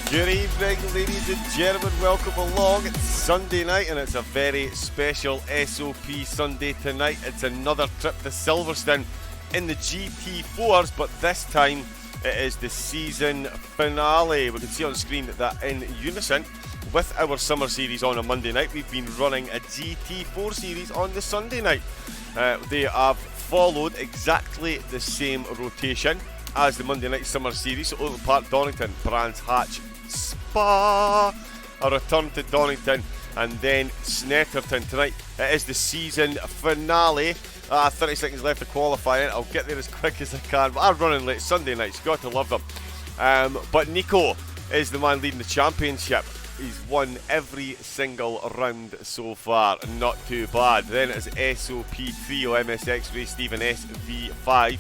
Good evening, ladies and gentlemen, welcome along. It's Sunday night and it's a very special SOP Sunday tonight. It's another trip to Silverstone in the GT4s, but this time it is the season finale. We can see on screen that in unison with our summer series on a Monday night, we've been running a GT4 series on the Sunday night. They have followed exactly the same rotation as the Monday night summer series. So Oakland Park, Donington, Brands Hatch, Spa, a return to Donington, and then Snetterton tonight. It is the season finale. 30 seconds left to qualifying. I'll get there as quick as I can, but I'm running late. Sunday nights, got to love them. But Nico is the man leading the championship. He's won every single round so far, not too bad. Then it's SOP3 MSX Race Stephen SV5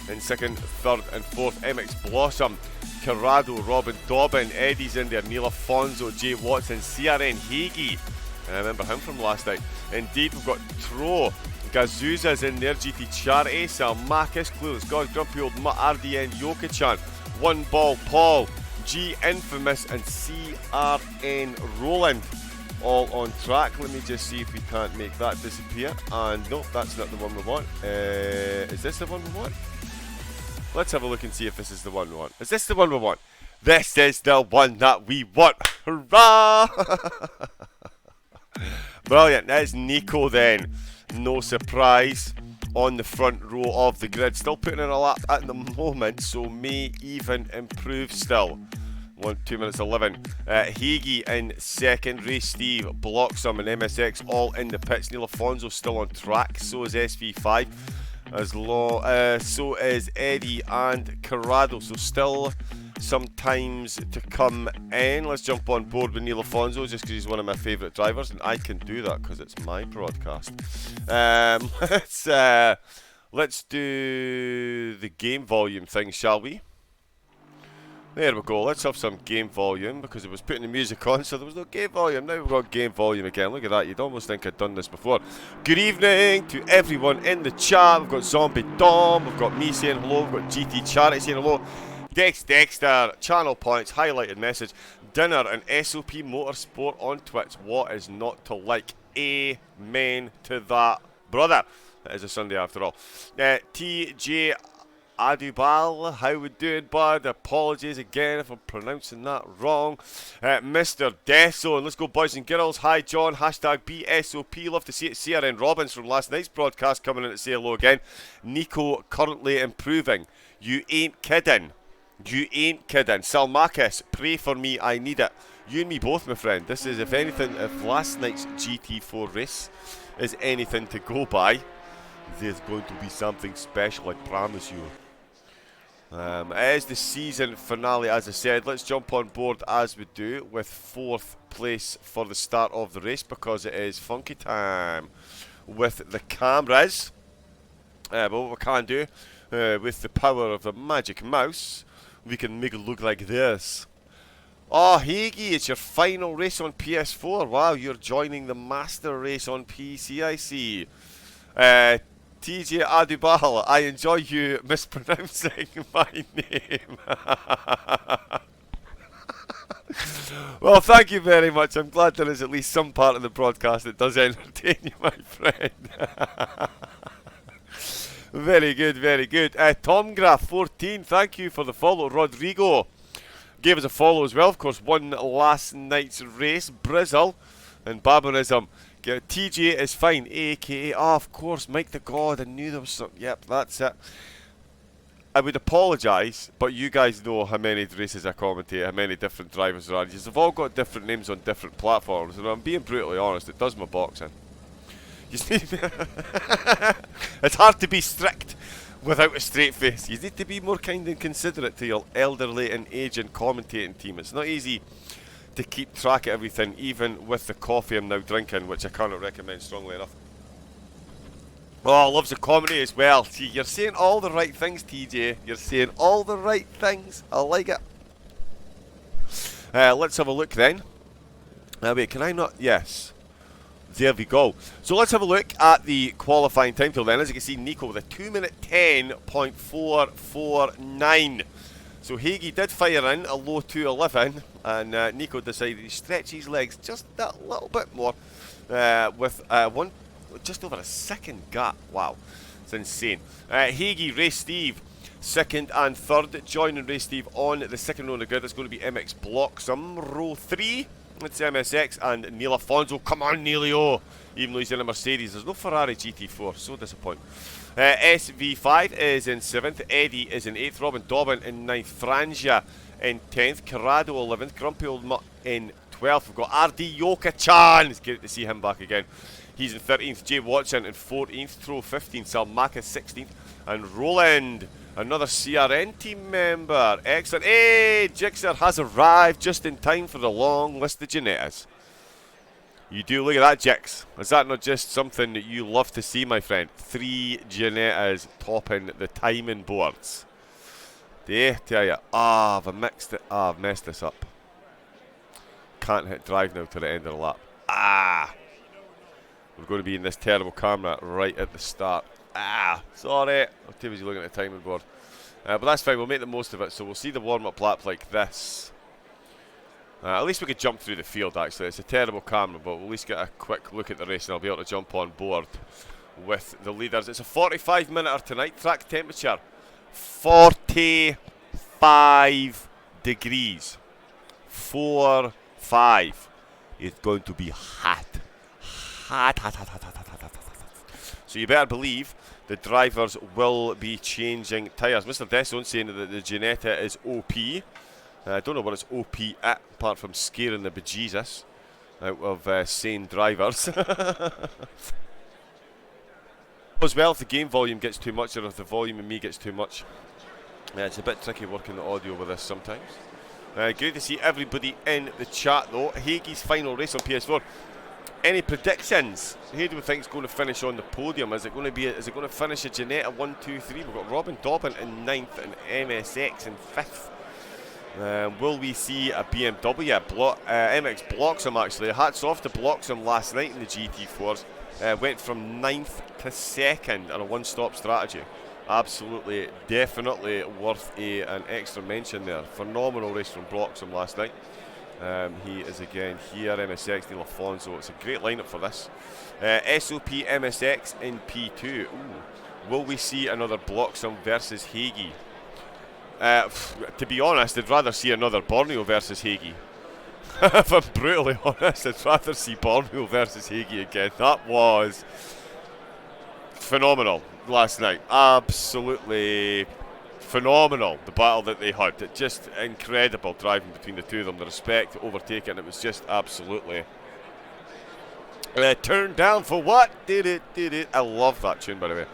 in second, third and fourth. MX Blossom, Corrado, Robin Dobbin, Eddie's in there, Neil Afonso, Jay Watson, CRN Hagee. I remember him from last night. Indeed, we've got Tro, Gazuza's in there, GT Charity, Sal Marcus, Clueless God, Grumpy Old Mutt, RDN Yokichan, One Ball Paul, G Infamous, and CRN Roland. All on track. Let me just see if we can't make that disappear. And nope, that's not the one we want. Is this the one we want? Let's have a look and see if this is the one we want. Is this the one we want? This is the one that we want. Hurrah! Brilliant. That's Nico then. No surprise. On the front row of the grid. Still putting in a lap at the moment, so may even improve still. 2 minutes 11. Hagee in second. Ray Steve, Bloxham and MSX all in the pits. Neil Afonso still on track. So is SV5. So is Eddie and Corrado. So still some times to come in. Let's jump on board with Neil Afonso just because he's one of my favourite drivers, and I can do that because it's my broadcast. Let's do the game volume thing, shall we? There we go. Let's have some game volume because it was putting the music on, so there was no game volume. Now we've got game volume again. Look at that. You'd almost think I'd done this before. Good evening to everyone in the chat. We've got Zombie Dom. We've got me saying hello. We've got GT Charity saying hello. Dexter, channel points, highlighted message. Dinner and SOP Motorsport on Twitch. What is not to like? Amen to that, brother. It is a Sunday after all. TJ Adubal, how we doing, bud? Apologies again if I'm pronouncing that wrong. Mr. Deso, and let's go, boys and girls. Hi, John. Hashtag BSOP. Love to see it. CRN Robbins from last night's broadcast coming in to say hello again. Nico currently improving. You ain't kidding. You ain't kidding. Salmakis, pray for me. I need it. You and me both, my friend. This is, if anything, if last night's GT4 race is anything to go by, there's going to be something special, I promise you. It is the season finale, as I said. Let's jump on board as we do with 4th place for the start of the race because it is funky time with the cameras. But what we can do with the power of the magic mouse, we can make it look like this. Oh, Higgy, it's your final race on PS4. Wow, you're joining the master race on PC, I see. TJ Adubal, I enjoy you mispronouncing my name. Well, thank you very much. I'm glad there is at least some part of the broadcast that does entertain you, my friend. Very good, very good. Tomgraph14, thank you for the follow. Rodrigo gave us a follow as well. Of course, won last night's race. Brizzle and Barbarism. TJ is fine, aka, of course, Mike the God. I knew there was something. Yep, that's it. I would apologise, but you guys know how many races I commentate, how many different drivers there are. You've all got different names on different platforms, and I'm being brutally honest, it does my boxing. You see, it's hard to be strict without a straight face. You need to be more kind and considerate to your elderly and aging commentating team. It's not easy to keep track of everything, even with the coffee I'm now drinking, which I cannot recommend strongly enough. Oh, loves the comedy as well. See, you're saying all the right things, TJ. You're saying all the right things. I like it. Let's have a look then. Wait, can I not? Yes. There we go. So let's have a look at the qualifying time till then. As you can see, Nico with a 2-minute 10.449. So Hagee did fire in a low 2:11, and Nico decided to stretch his legs just that little bit more with just over a second gap. Wow, it's insane. Hagee, Ray Steve, second and third. Joining Ray Steve on the second row of the grid. It's going to be MX Bloxham. Row 3, it's MSX and Neil Afonso. Come on, Neilio. Even though he's in a Mercedes, there's no Ferrari GT4. So disappointing. SV5 is in 7th. Eddie is in 8th. Robin Dobbin in 9th. Franja in 10th. Corrado 11th. Grumpy Old Mutt in 12th. We've got RD Yoka-chan. It's good to see him back again. He's in 13th. Jay Watson in 14th. Tro 15th. Salmaka 16th. And Roland, another CRN team member. Excellent. Hey, Jixer has arrived just in time for the long list of Janettas. You do look at that, Jix. Is that not just something that you love to see, my friend? 3 Janettas topping the timing boards. Do you tell you? I've mixed it. I've messed this up. Can't hit drive now to the end of the lap. We're going to be in this terrible camera right at the start. Sorry. I'll tell you looking at the timing board. But that's fine. We'll make the most of it. So we'll see the warm-up lap like this. At least we could jump through the field, actually. It's a terrible camera, but we'll at least get a quick look at the race, and I'll be able to jump on board with the leaders. It's a 45-minute tonight. Track temperature, 45 degrees. 45. It's going to be hot. Hot. So you better believe the drivers will be changing tyres. Mr. Desson saying that the Ginetta is OP. I don't know what it's OP at, apart from scaring the bejesus out of sane drivers. As well, if the game volume gets too much, or if the volume in me gets too much, it's a bit tricky working the audio with this sometimes. Great to see everybody in the chat though. Hagee's final race on PS4. Any predictions? Who do we think is going to finish on the podium? Is it going to finish a Janetta 1, 2, 3? We've got Robin Dobbin in 9th and MSX in 5th. Will we see a BMW? MX Bloxham, actually. Hats off to Bloxham last night in the GT4s. Went from 9th to 2nd on a one-stop strategy. Absolutely, definitely worth an extra mention there. Phenomenal race from Bloxham last night. He is again here. MSX, Neil Afonso. It's a great lineup for this. SOP MSX in P2. Ooh. Will we see another Bloxham versus Hagee? To be honest, I'd rather see another Borneo versus Hagee. If I'm brutally honest, I'd rather see Borneo versus Hagee again. That was phenomenal last night. Absolutely phenomenal, the battle that they had. Just incredible driving between the two of them. The respect, overtaking, it was just absolutely turned down for what? Did it. I love that tune, by the way.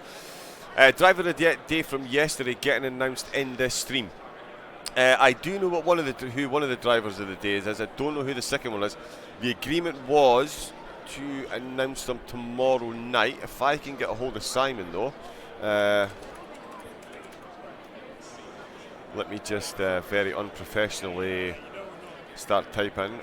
Driver of the day from yesterday getting announced in this stream. I do know what who one of the drivers of the day is. I don't know who the second one is. The agreement was to announce them tomorrow night. If I can get a hold of Simon, though. Let me just very unprofessionally start typing.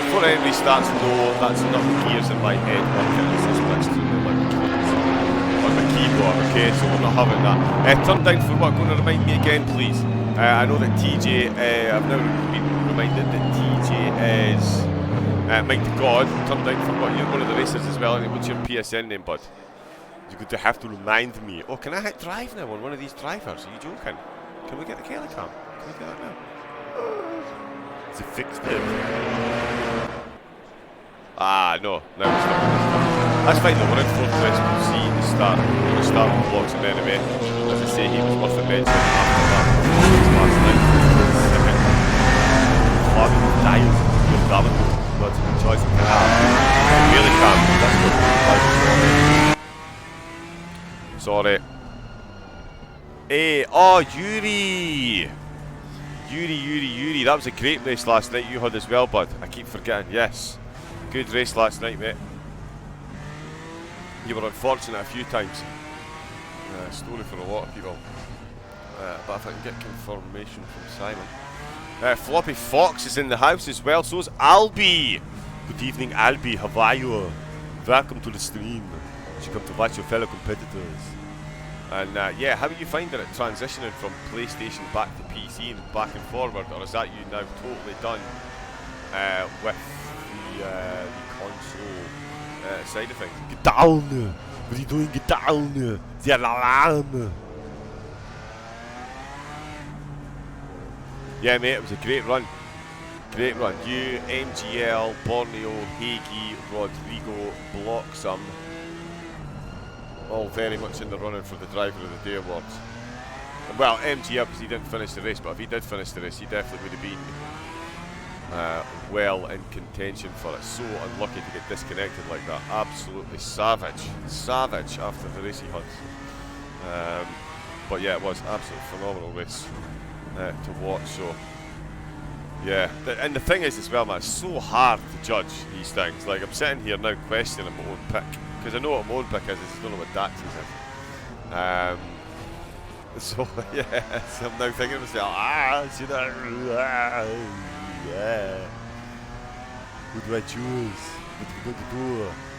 Before anybody starts, no, that's enough gears in my head working as this switch to the keys on the keyboard. Okay, so we're not having that. Turn down for what? Going to remind me again, please. I know that TJ, I've now been reminded that TJ is Mike the God. Turn down for what? You're one of the racers as well. And what's your PSN name, bud? You're going to have to remind me. Oh, can I hit drive now on one of these drivers? Are you joking? Can we get the Kelly cam? Can we get that now? Is it fixed it? Ah, no. No, it's not. That's fine though. We're in fourth place. We'll see the start. We're going to start with blocks and anyway. As I say, he was worth the mention after that. Last night. Second. Flagging with Dials. Good Davin. That's a good choice. Really calm. That's good. Sorry. Hey, oh, Yuri! Yuri. That was a great race last night you had as well, bud. I keep forgetting. Yes. Good race last night, mate. You were unfortunate a few times. Story for a lot of people. But if I can get confirmation from Simon. Floppy Fox is in the house as well. So is Albie. Good evening, Albie. How are you? Welcome to the stream. You come to watch your fellow competitors. And yeah, how are you finding it transitioning from PlayStation back to PC and back and forward, or is that you now totally done with the console side of things? Get down! What are you doing? Get down! The alarm! Yeah, mate, it was a great run. Great run. You, MGL, Borneo, Hagee, Rodrigo, Bloxham. All very much in the running for the Driver of the Day awards. Well, MG up because he didn't finish the race, but if he did finish the race, he definitely would have been well in contention for it. So unlucky to get disconnected like that. Absolutely savage. Savage after the race he had. But yeah, it was absolutely phenomenal race to watch. So yeah, and the thing is as well, man, it's so hard to judge these things. Like, I'm sitting here now questioning my own pick. Because I know what my own pick is, I just don't know what Dax is in. So, yeah, so I'm now thinking to myself, should I? Who do I choose? What are we going to do?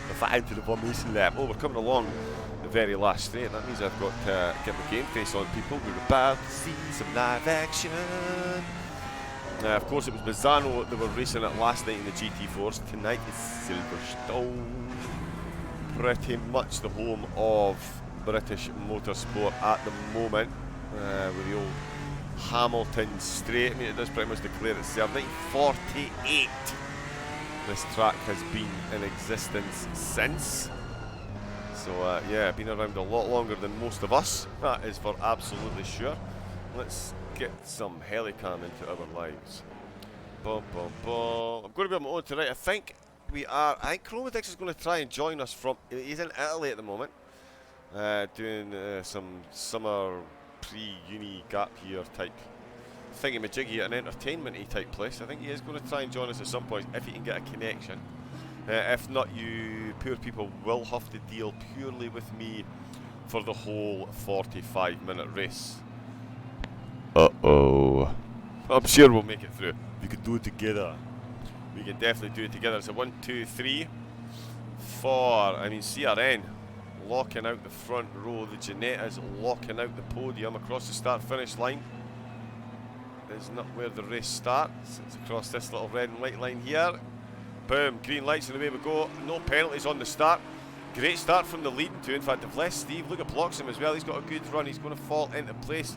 If I enter the formation lap. Oh, we're coming along the very last straight. That means I've got to get my game face on, people. We're about to see some live action. Of course, it was Mazzano that were racing it last night in the GT4s. Tonight is Silverstone. Pretty much the home of British motorsport at the moment, with the old Hamilton Straight. I mean, it does pretty much declare itself. 1948 this track has been in existence since. So yeah, been around a lot longer than most of us, that is for absolutely sure. Let's get some helicam into our lives. I'm going to be on my own tonight, I think. I think Chromodix is going to try and join us from. He's in Italy at the moment, doing some summer pre-uni gap year type thingy-majiggy at an entertainment-y type place. I think he is going to try and join us at some point if he can get a connection. If not, you poor people will have to deal purely with me for the whole 45-minute race. Uh-oh. I'm sure we'll make it through. We can do it together. We can definitely do it together. It's a 1, 2, 3, 4. I mean, CRN locking out the front row. The Ginettas locking out the podium across the start-finish line. Is not where the race starts. It's across this little red and white line here. Boom, green lights and away we go. No penalties on the start. Great start from the leading two. In fact, they've left Steve. Look at Bloxham as well. He's got a good run. He's going to fall into place.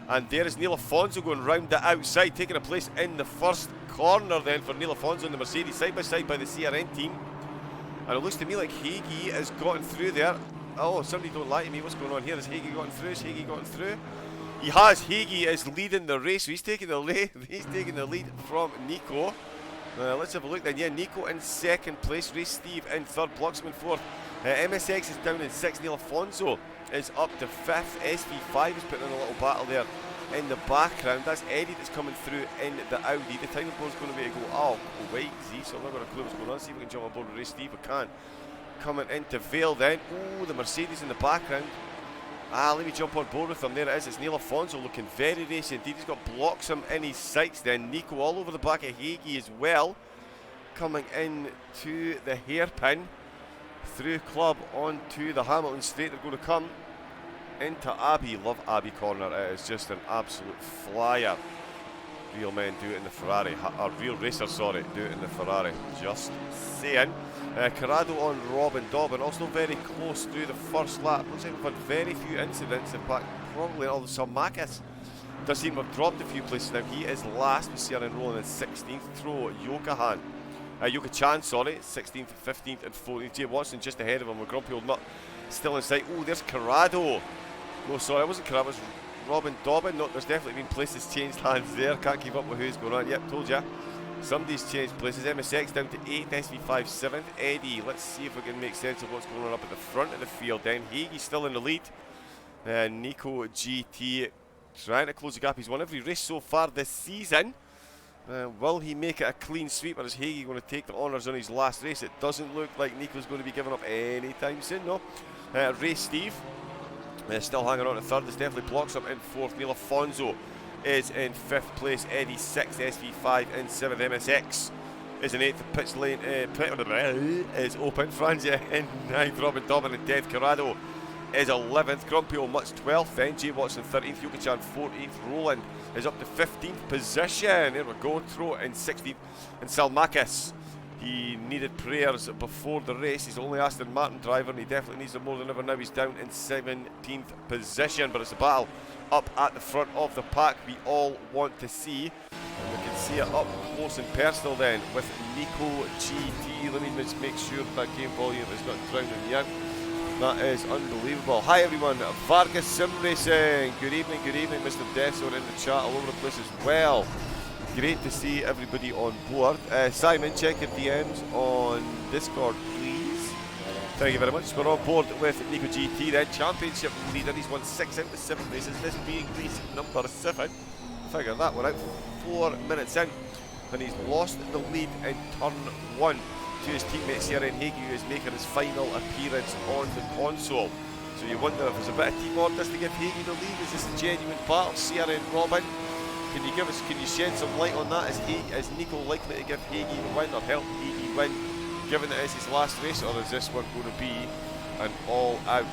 And there is Neil Afonso going round the outside, taking a place in the first corner then for Neil Afonso and the Mercedes, side by side by the CRN team. And it looks to me like Hagee has gotten through there. Oh, somebody don't lie to me. What's going on here? Has Hagee gotten through? Has Hagee gotten through? He has. Hagee is leading the race. So he's taking the lead. He's taking the lead from Nico. Let's have a look then. Yeah, Nico in second place. Race Steve in third. Bloxham in fourth. MSX is down in sixth. Neil Afonso is up to fifth. SV5 is putting in a little battle there in the background. That's Eddie that's coming through in the Audi. The timing board's going to make it go, oh, wait, so I've not got a clue what's going on. See if we can jump on board with race Steve. We can. Coming into Vale then. Oh, the Mercedes in the background. Let me jump on board with him. There it is. It's Neil Alfonso looking very racy indeed. He's got blocks him in his sights then. Nico all over the back of Hagee as well. Coming in to the hairpin. Through Club onto the Hamilton straight. They're going to come into Abbey. Love Abbey corner. It is just an absolute flyer. Real men do it in the Ferrari. Or real racers, sorry, do it in the Ferrari. Just saying. Corrado on Robin Dobbin, also very close through the first lap. Looks like we've had very few incidents, in fact, probably all the Salmakis does seem to have dropped a few places now. He is last, we see her enrolling in 16th. Throw Yoka-chan, sorry, 16th, 15th, and 14th. Jay Watson just ahead of him with Grumpy Old Nut still in sight. Oh, there's Corrado. No, sorry, it wasn't Corrado, it was Robin Dobbin. No, there's definitely been places changed hands there. Can't keep up with who's going on. Yep, told ya. Somebody's changed places. MSX down to 8th, SV5 7th. Eddie, let's see if we can make sense of what's going on up at the front of the field then. Hagee's still in the lead. Nico GT trying to close the gap. He's won every race so far this season. Will he make it a clean sweep, or is Hagee going to take the honours on his last race? It doesn't look like Nico's going to be giving up anytime soon, no. Race Steve still hanging on at third. This definitely blocks up in fourth. Neil Alfonso is in 5th place. Eddie 6th, SV5 in 7th. MSX is in 8th. The pitch lane is open. Franzia in 9th. Robin Dobbin in 10th. Corrado is 11th. Grumpy Old Mutt's 12th. Then Jay Watson 13th. Yuki-chan 14th. Roland is up to 15th position. There we go. Throw in 16th. And Salmakis, he needed prayers before the race. He's only Aston Martin driver, and he definitely needs them more than ever now. He's down in 17th position, but it's a battle up at the front of the pack we all want to see. And we can see it up close and personal then with Nico GT. Let me just make sure that game volume is not drowning yet. That is unbelievable. Hi everyone, Vargas Sim Racing. Good evening, Mr. Desso in the chat all over the place as well. Great to see everybody on board. Simon, check your DMs on Discord, please. Thank you very much. We're on board with Nico GT then. Championship leader. He's won 6 out of 7 races. This being race number 7. Figure that one out. 4 minutes in. And he's lost the lead in turn 1 to his teammate Ciaran Hagee, who is making his final appearance on the console. So you wonder if there's a bit of team orders to give Hagee the lead. Is this a genuine battle? Ciaran, Robin? Can you shed some light on that? Is Nico likely to give Hagee the win or help Hagee win, given that it's his last race, or is this one going to be an all-out?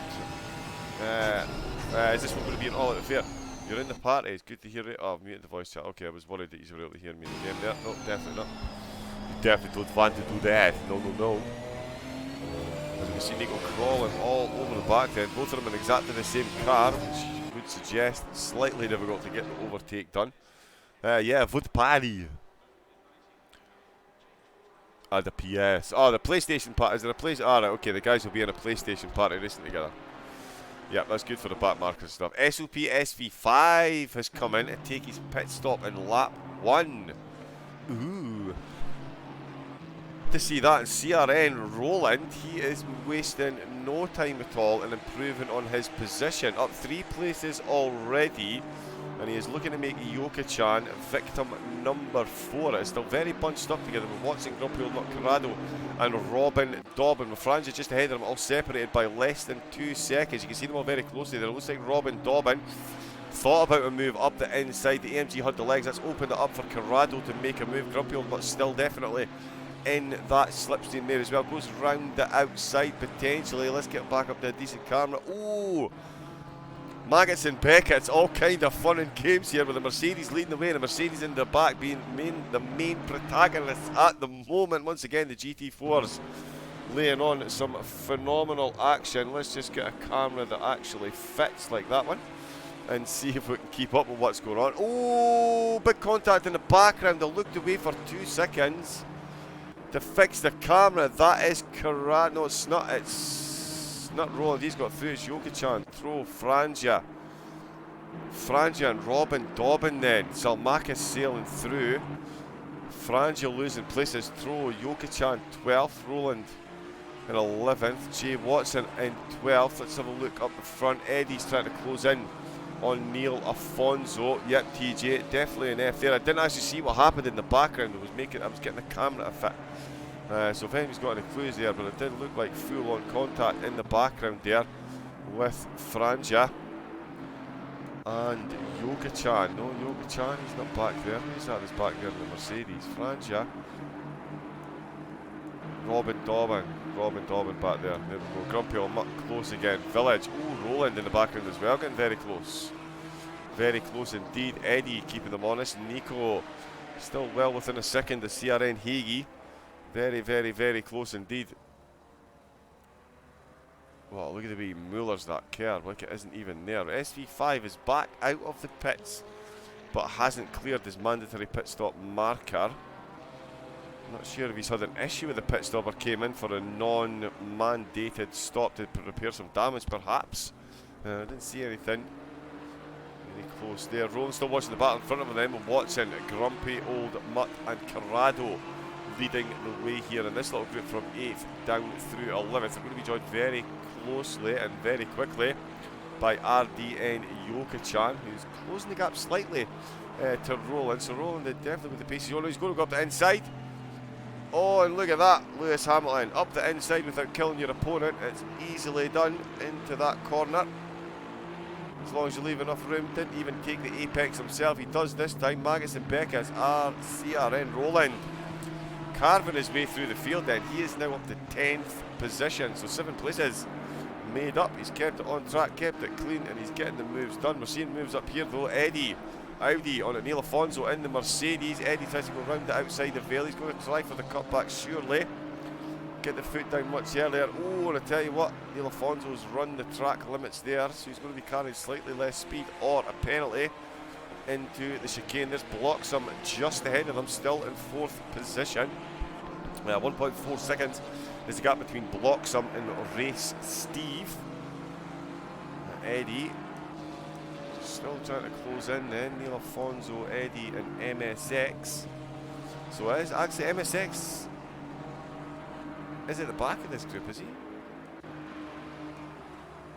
Is this one going to be an all-out affair? You're in the party. It's good to hear it. Oh, I've muted the voice chat. Okay, I was worried that you were able to hear me in the game there. No, definitely not. You definitely don't want to do that. No. As we can see, Nico crawling all over the back then. Both of them in exactly the same car, which would suggest slightly difficult to get the overtake done. Yeah, Vote Party. The PS. Oh, the PlayStation party. Is there a place? Alright, okay, the guys will be in a PlayStation party racing together. Yeah, that's good for the back markers stuff. SOP SV5 has come in to take his pit stop in lap 1. Ooh. To see that in CRN Roland, he is wasting no time at all and improving on his position. Up 3 places already. And he is looking to make Yoka-chan victim number 4. It's still very bunched up together with Watson, Grumpy Old Nut, Corrado and Robin Dobbin. With Franzia just ahead of them, all separated by less than 2 seconds. You can see them all very closely there. It looks like Robin Dobbin thought about a move up the inside. The AMG had the legs. That's opened it up for Corrado to make a move. Grumpy Old Nut still definitely in that slipstream there as well. Goes round the outside potentially. Let's get back up to a decent camera. Ooh! Maggots and Beckett's, all kind of fun and games here with the Mercedes leading the way, and the Mercedes in the back being the main protagonists at the moment. Once again, the GT4s laying on some phenomenal action. Let's just get a camera that actually fits like that one and see if we can keep up with what's going on. Oh, big contact in the background. I looked away for 2 seconds to fix the camera. That is correct. No, it's not. It's not Roland, he's got through. It's Yoka-chan. Throw Franzia and Robin Dobbin then. Salmakis sailing through. Franzia losing places. Throw Yoka-chan 12th. Roland in 11th. Jay Watson in 12th. Let's have a look up the front. Eddie's trying to close in on Neil Afonso. Yep, TJ, definitely an F there. I didn't actually see what happened in the background. I was getting the camera to fit. So if anybody's got any clues there, but it did look like full-on contact in the background there with Franja and Yoga-chan. No, Yoga-chan, he's not back there. Who's that? He's back there in the Mercedes. Franja. Robin Dobbin back there. There we go. Grumpy on Muck close again. Village. Oh, Roland in the background as well. Getting very close. Very close indeed. Eddie keeping them honest. Nico still well within a second. The CRN Hagi. Very, very, very close indeed. Well, look at the wee Mueller's that curve. Like it isn't even there. SV5 is back out of the pits, but hasn't cleared his mandatory pit stop marker. Not sure if he's had an issue with the pit stop or came in for a non-mandated stop to repair some damage, perhaps. I didn't see anything. Very close there. Rowan still watching the battle in front of them. Watson, Grumpy, Old Mutt, and Corrado leading the way here in this little group from 8th down through 11th. They're going to be joined very closely and very quickly by RDN Yoka-chan, who's closing the gap slightly to Roland. So Roland definitely with the pace he's on. He's going to go up the inside. Oh, and look at that, Lewis Hamilton up the inside without killing your opponent. It's easily done into that corner. As long as you leave enough room. Didn't even take the apex himself. He does this time. Magus and Becca's CRN Roland carving his way through the field then. He is now up to 10th position. So 7 places made up. He's kept it on track, kept it clean, and he's getting the moves done. We're seeing moves up here though. Audi on it. Neil Afonso in the Mercedes. Eddie tries to go round the outside of Vale. He's going to try for the cutback surely. Get the foot down much earlier. Oh, and I tell you what, Neil Afonso's run the track limits there, so he's going to be carrying slightly less speed or a penalty into the chicane. There's Bloxham just ahead of them, still in 4th position. 1.4 seconds is the gap between Bloxham and Race Steve. Eddie still trying to close in then. Neil Afonso, Eddie and MSX. So it is actually MSX is at the back of this group, is he?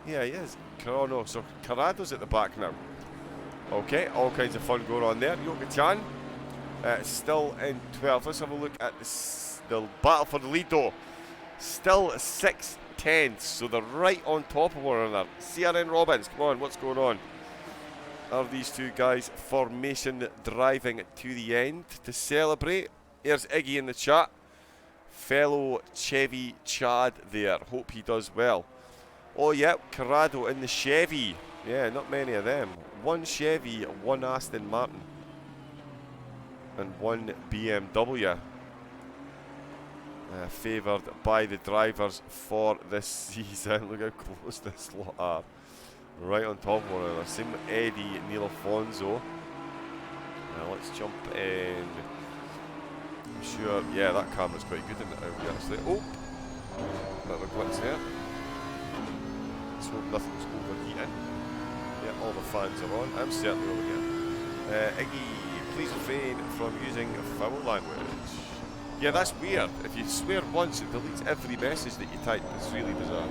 Yeah, he is. Oh no, so Corrado's at the back now. Okay, all kinds of fun going on there. Yoka-chan still in 12th. Let's have a look at the battle for the lead though. Still 6 tenths, so they're right on top of one another. CRN Robbins, come on, what's going on? Are these two guys formation driving to the end to celebrate? Here's Iggy in the chat. Fellow Chevy Chad there. Hope he does well. Oh, yep, Corrado in the Chevy. Yeah, not many of them. 1 Chevy, 1 Aston Martin, and 1 BMW. Favoured by the drivers for this season. Look how close this lot are. Right on top of one another. Same with Eddie, Neil Afonso. Now let's jump in. I'm sure, yeah, that camera's quite good in it, honestly. Oh! Little glitch there. Let's hope nothing's overheating. Yeah, all the fans are on. I'm certainly over here. Iggy, please refrain from using foul language. Yeah, that's weird. If you swear once, it deletes every message that you type. It's really bizarre.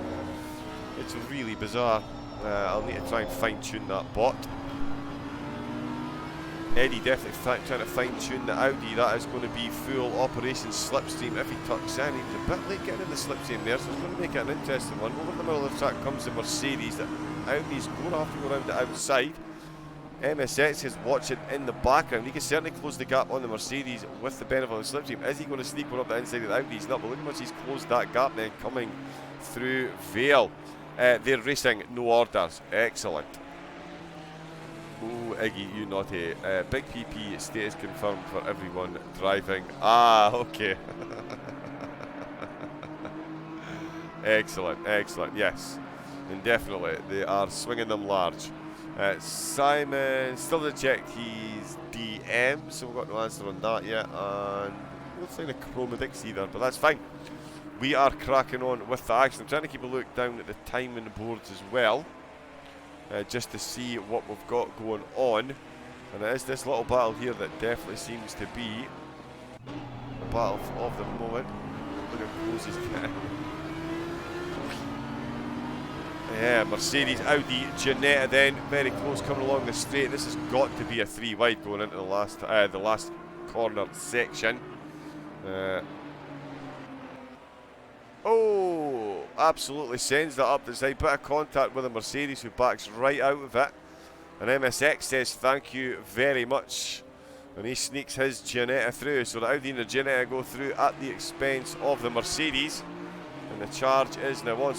It's really bizarre. I'll need to try and fine-tune that bot. Eddie definitely trying to fine-tune the Audi. That is going to be full Operation Slipstream if he tucks in. He was a bit late getting in the slipstream there, so it's going to make it an interesting one. Over the middle of the track comes the Mercedes. The Audi's going to have to go around the outside. MSX is watching in the background. He can certainly close the gap on the Mercedes with the benefit of the slipstream. Is he going to sneak one up the inside of the Audi? He's not, but look how much he's closed that gap then coming through Vale. They're racing, no orders. Excellent. Oh, Iggy, you naughty. Big PP status confirmed for everyone driving. Ah, okay. Excellent, excellent. Yes, indefinitely. They are swinging them large. Simon still hasn't checked his DM, so we've got no answer on that yet. And no sign of Chromedix either, but that's fine. We are cracking on with the action. I'm trying to keep a look down at the timing boards as well, just to see what we've got going on. And it is this little battle here that definitely seems to be the battle of the moment. Look how close he's getting. Yeah, Mercedes, Audi, Ginetta then, very close coming along the straight. This has got to be a 3 wide going into the last corner section. Oh, absolutely sends that up the side. Bit of contact with a Mercedes who backs right out of it. And MSX says thank you very much. And he sneaks his Ginetta through. So the Audi and the Ginetta go through at the expense of the Mercedes. And the charge is now on.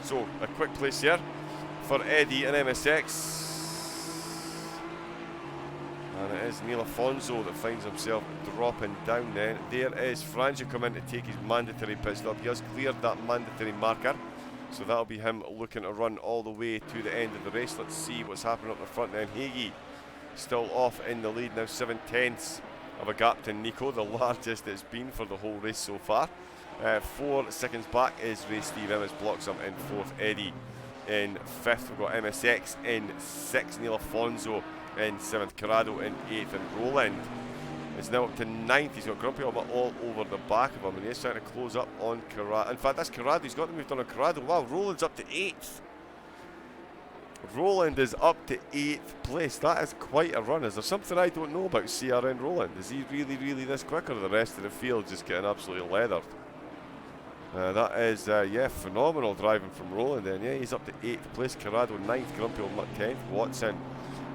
So a quick place here for Eddie and MSX. And it is Neil Afonso that finds himself dropping down then. There is Frangio come in to take his mandatory pit stop. He has cleared that mandatory marker. So that'll be him looking to run all the way to the end of the race. Let's see what's happening up the front then. Hagee still off in the lead now, 7/10 of a gap to Nico, the largest it's been for the whole race so far. 4 seconds back is Ray Steve Emmons, blocks him in 4th. Eddie in 5th. We've got MSX in 6th. Neil Afonso in 7th. Corrado in 8th. And Roland is now up to 9th. He's got Grumpy Alba all over the back of him, and he's trying to close up on Corrado. In fact, that's Corrado. He's got to move on Corrado. Wow, Roland's up to 8th. Roland is up to 8th place. That is quite a run. Is there something I don't know about CRN Roland? Is he really this quick, or the rest of the field just getting absolutely leathered? That is, yeah, phenomenal driving from Roland then. Yeah, he's up to 8th place. Corrado 9th, Grumpy Old Mutt 10th, Watson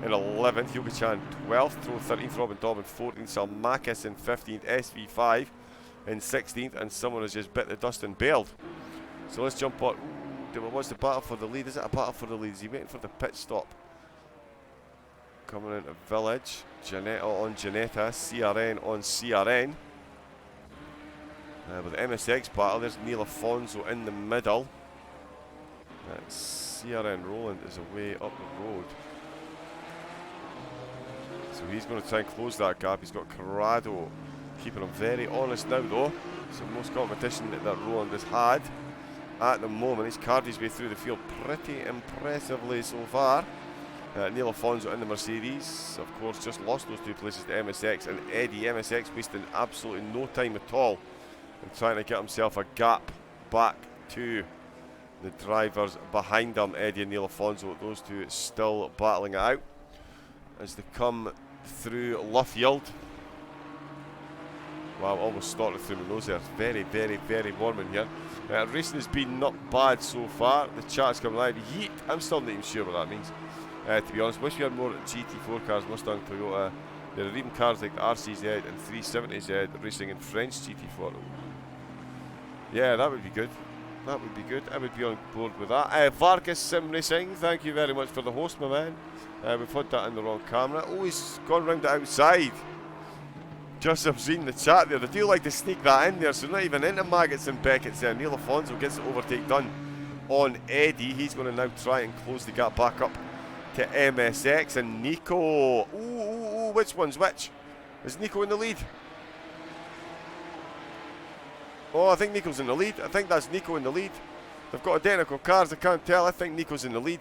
in 11th, Yogi-chan 12th, Throw 13th, Robin Dobbin 14th, Salmakis in 15th, SV5 in 16th, and someone has just bit the dust and bailed. So let's jump on. What's the battle for the lead? Is it a battle for the lead? Is he waiting for the pit stop? Coming into Village, Ginetta on Ginetta, CRN on CRN. With the MSX battle, there's Neil Afonso in the middle. CRN Roland is away up the road. So he's going to try and close that gap. He's got Corrado keeping him very honest now though. So most competition that Roland has had at the moment. He's carved his way through the field pretty impressively so far. Neil Afonso in the Mercedes, of course, just lost those 2 places to MSX and Eddie. MSX wasting absolutely no time at all and trying to get himself a gap back to the drivers behind him, Eddie and Neil Afonso. Those two still battling it out as they come through Luffield. Wow, almost started through my nose there. It's very warm in here. Racing has been not bad so far. The chat's come live. Yeet! I'm still not even sure what that means. To be honest, wish we had more GT4 cars, Mustang, Toyota. There are even cars like the RCZ and 370Z racing in French GT4. Yeah, that would be good. That would be good. I would be on board with that. Vargas Sim Racing, thank you very much for the host, my man. We've had that in the wrong camera. Oh, he's gone round the outside. Just have seen the chat there. They do like to sneak that in there, so not even into Maggots and Beckett's there. Neil Afonso gets the overtake done on Eddie. He's going to now try and close the gap back up to MSX and Nico. Ooh, which one's which? Is Nico in the lead? Oh, I think Nico's in the lead. I think that's Nico in the lead. They've got identical cars, I can't tell. I think Nico's in the lead.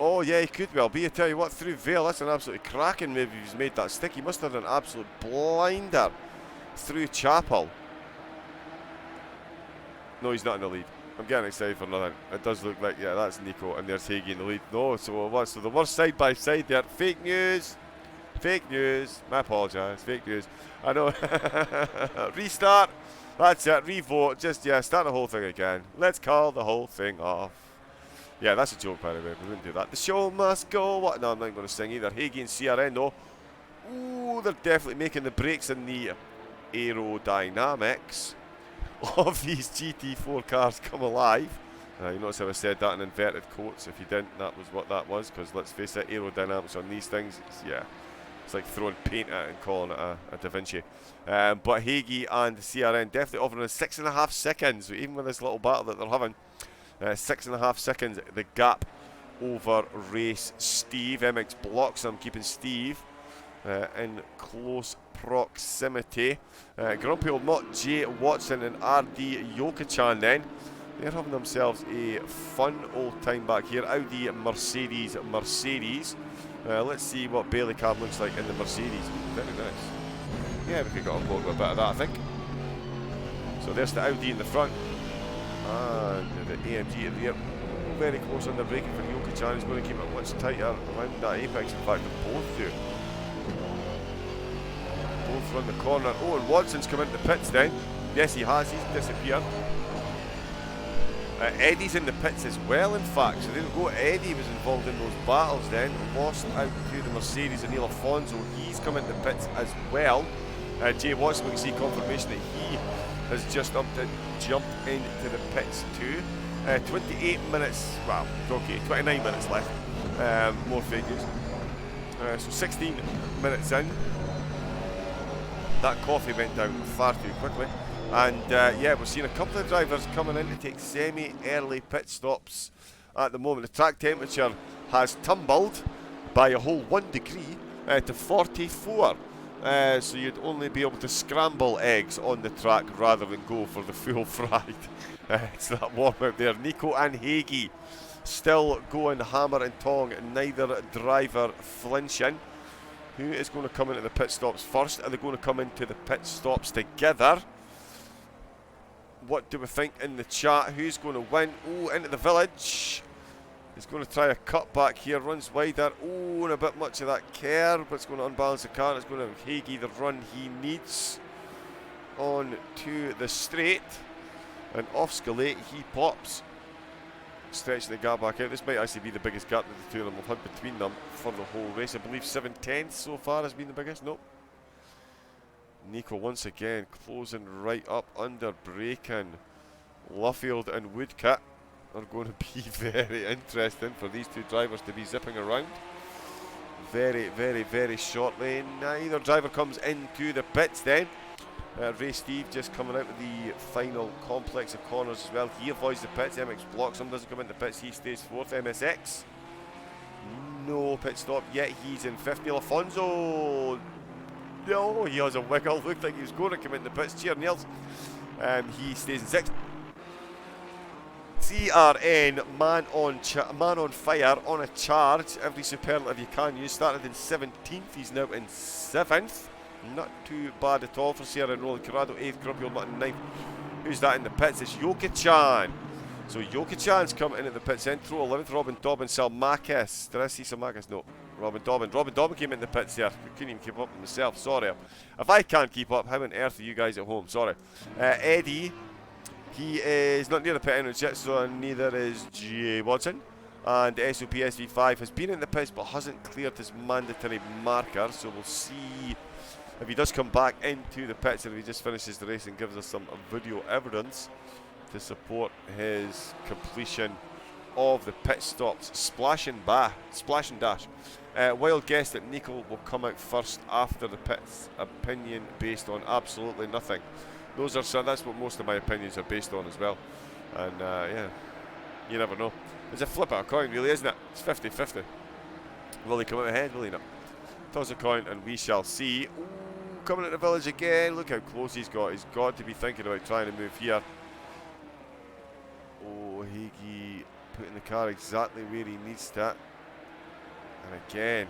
Oh yeah, he could well be. I tell you what, through Vale, that's an absolutely cracking move. He's made that stick. He must have done an absolute blinder through Chapel. No, he's not in the lead. I'm getting excited for nothing. It does look like, yeah, that's Nico, and there's Hagee in the lead. No, so it was. So the worst side by side there. Fake news. Fake news. I apologise. Fake news. I know. Restart. That's it. Revote. Just, yeah, start the whole thing again. Let's call the whole thing off. Yeah, that's a joke, by the way. We wouldn't do that. The show must go. What? No, I'm not going to sing either. Hagee and CRN, though. Ooh, they're definitely making the breaks in the aerodynamics of these GT4 cars come alive. You notice how I said that in inverted quotes. If you didn't, that was what that was. Because let's face it, aerodynamics on these things, yeah, it's like throwing paint at it and calling it a Da Vinci. But Hagee and CRN definitely offering us 6.5 seconds, even with this little battle that they're having. 6.5 seconds, the gap over Race Steve. MX blocks them, keeping Steve in close proximity. Grumpy Old Mutt, Jay Watson and RD Yoka-chan then. They're having themselves a fun old time back here. Audi, Mercedes. Let's see what Bailey Cab looks like in the Mercedes. Very nice. Yeah, we could get on board with a bit of that, I think. So there's the Audi in the front. And the AMG at the rear. Very close under braking for Yuki-chan. He's going to keep it much tighter around that apex. In fact, they both do. Both run the corner. Oh, and Watson's come into the pits then. Yes, he has. He's disappeared. Eddie's in the pits as well, in fact. So there we go. Eddie was involved in those battles then. Lost out to the Mercedes and Neil Alfonso. He's come into the pits as well. Jay Watson, we can see confirmation that he has just jumped into the pits too. 28 minutes, well, okay, 29 minutes left. More fake news. So 16 minutes in. That coffee went down far too quickly. And yeah, we're seeing a couple of drivers coming in to take semi-early pit stops at the moment. The track temperature has tumbled by a whole 1 degree to 44. So you'd only be able to scramble eggs on the track rather than go for the full fried. It's that warm out there. Nico and Hagee still going hammer and tong, neither driver flinching. Who is going to come into the pit stops first? Are they going to come into the pit stops together? What do we think in the chat? Who's going to win? Oh, into the village. He's going to try a cut back here. Runs wider. Oh, and a bit much of that curve, but it's going to unbalance the car. It's going to Hagee the run he needs on to the straight. And off Scalate he pops. Stretching the gap back out. This might actually be the biggest gap that the two of them have had between them for the whole race. I believe 7/10 so far has been the biggest. Nope. Nico once again closing right up under braking. Luffield and Woodcut are going to be very interesting for these two drivers to be zipping around. Very, very, very shortly. Neither driver comes into the pits then. Ray Steve just coming out of the final complex of corners as well. He avoids the pits. MX blocks him, doesn't come into the pits. He stays fourth. MSX. No pit stop yet. He's in fifth. Neil Alfonso. No, he has a wiggle. Looked like he was going to come into the pits. Cheer Niels. He stays in sixth. CRN, man on fire, on a charge. Every superlative you can use. Started in 17th. He's now in 7th. Not too bad at all for Sierra and Roland Corrado. 8th, Grumpy Mutton 9th. Who's that in the pits? It's Yoki-chan. So Yoki-chan's come into the pits. Intro 11th, Robin Dobbin, Salmakis. Did I see Salmakis? No. Robin Dobbin. Robin Dobbin came in the pits there. Couldn't even keep up with myself. Sorry. If I can't keep up, how on earth are you guys at home? Sorry. Eddie. He is not near the pit entrance yet, so neither is Jay Watson. And the SOP SV5 has been in the pits but hasn't cleared his mandatory marker. So we'll see if he does come back into the pits and if he just finishes the race and gives us some video evidence to support his completion of the pit stops. Splash and dash. Wild guess that Nico will come out first after the pits. Opinion based on absolutely nothing. That's what most of my opinions are based on as well. And yeah, you never know. It's a flip of a coin really, isn't it? It's 50-50. Will he come out ahead? Will he not? Toss a coin and we shall see. Ooh, coming at the village again. Look how close he's got. He's got to be thinking about trying to move here. Oh, Hagee putting the car exactly where he needs to. And again,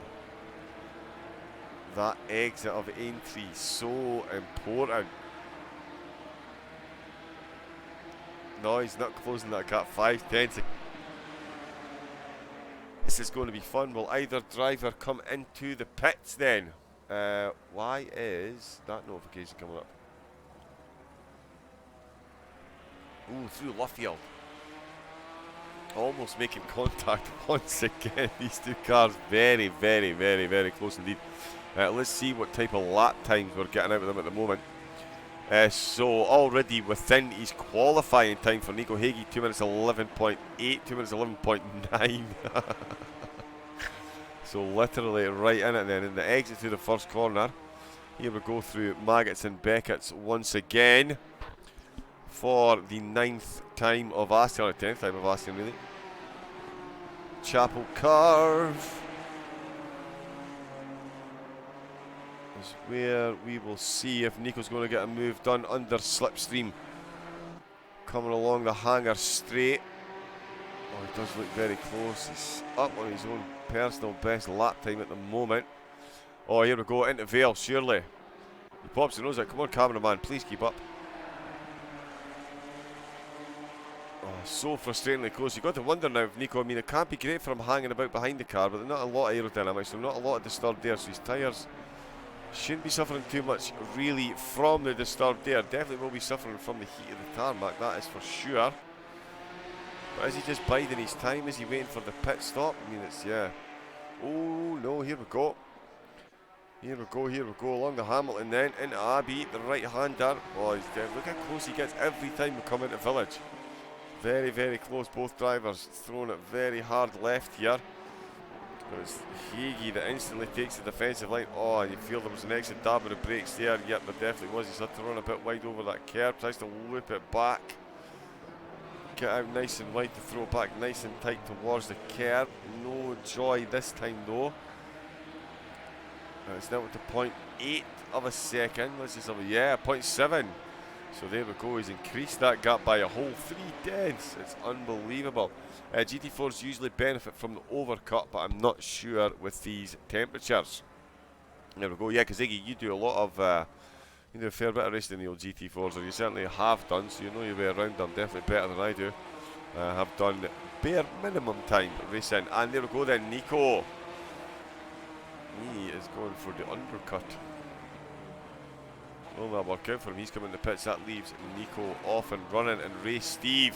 that exit of entry so important. No, he's not closing that gap. 5 tenths. This is going to be fun. Will either driver come into the pits then? Why is that notification coming up? Ooh, through Luffield. Almost making contact once again. These two cars very, very, very, very close indeed. Let's see what type of lap times we're getting out of them at the moment. So already within his qualifying time for Nico Hagee, 2 minutes 11.8, 2 minutes 11.9. So literally right in it then. In the exit to the first corner, here we go through Maggots and Beckett's once again for the 9th time of Aston, or 10th time of Aston really. Chapel Curve is where we will see if Nico's going to get a move done under slipstream. Coming along the hangar straight. Oh, he does look very close. He's up on his own personal best lap time at the moment. Oh, here we go, into Vale, surely. He pops the nose out. Come on, cameraman, please keep up. So frustratingly close. You've got to wonder now if Nico, I mean, it can't be great for him hanging about behind the car, but there's not a lot of aerodynamics, so not a lot of disturb there, so his tyres shouldn't be suffering too much really from the disturb there. Definitely will be suffering from the heat of the tarmac, that is for sure. But is he just biding his time? Is he waiting for the pit stop? I mean, it's, yeah. Oh no, here we go. Here we go, along the Hamilton then, into Abbey, the right-hander. Oh, he's dead. Look how close he gets every time we come into Village. Very, very close, both drivers throwing it very hard left here. It's Hagee that instantly takes the defensive line. Oh, and you feel there was an extra dab of the brakes there. Yep, there definitely was. He's had to run a bit wide over that curb, tries to loop it back. Get out nice and wide to throw it back nice and tight towards the curb. No joy this time though. It's now to 0.8 of a second. Let's just have a, yeah, 0.7. So there we go, he's increased that gap by a whole 3 tenths. It's unbelievable. GT4s usually benefit from the overcut, but I'm not sure with these temperatures. There we go, yeah, because Iggy, you do a lot of, you do a fair bit of racing in the old GT4s, or you certainly have done, so you know your way around them definitely better than I do. Have done bare minimum time racing. And there we go then, Nico. He is going for the undercut. Will that work out for him? He's coming to the pits. That leaves Nico off and running, and Ray Steve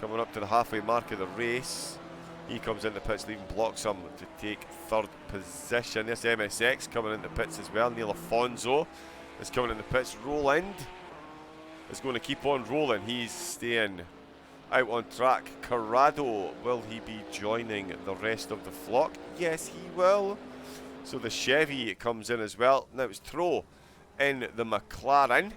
coming up to the halfway mark of the race. He comes into pits, leaving Bloxham to take 3rd position. This MSX coming into pits as well. Neil Afonso is coming into pits. Roland is going to keep on rolling. He's staying out on track. Corrado, will he be joining the rest of the flock? Yes, he will. So the Chevy comes in as well. Now it's Tro in the McLaren.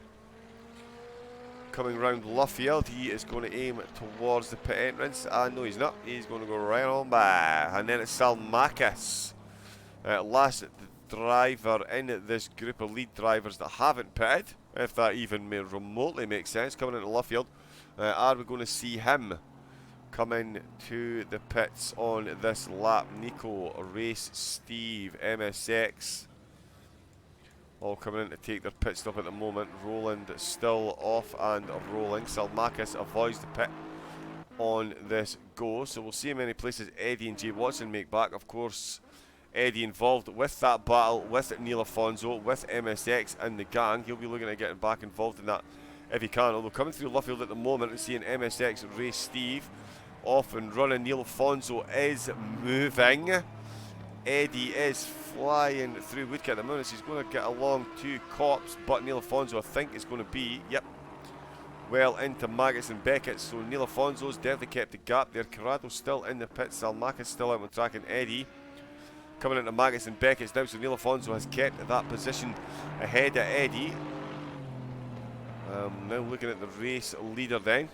Coming round Luffield, he is going to aim towards the pit entrance. No, he's not. He's going to go right on by. And then it's Salmakis. Last driver in this group of lead drivers that haven't pitted, if that even remotely makes sense, coming into Luffield. Are we going to see him coming to the pits on this lap? Nico, Race, Steve, MSX, all coming in to take their pit stop at the moment. Roland still off and rolling. Salmakis avoids the pit on this go, so we'll see how many places Eddie and Jay Watson make back. Of course, Eddie involved with that battle with Neil Afonso, with MSX and the gang. He'll be looking at getting back involved in that if he can, although coming through Luffield at the moment and seeing MSX Race Steve off and running. Neil Afonso is moving. Eddie is flying through Woodcote at the moment, so he's going to get along to Cops, but Neil Afonso I think is going to be, yep, well into Maggots and Beckett, so Neil Afonso's definitely kept the gap there. Corrado still in the pit, Salmakis still out on track, and Eddie coming into Maggots and Beckett's now, so Neil Afonso has kept that position ahead of Eddie. Now looking at the race leader then.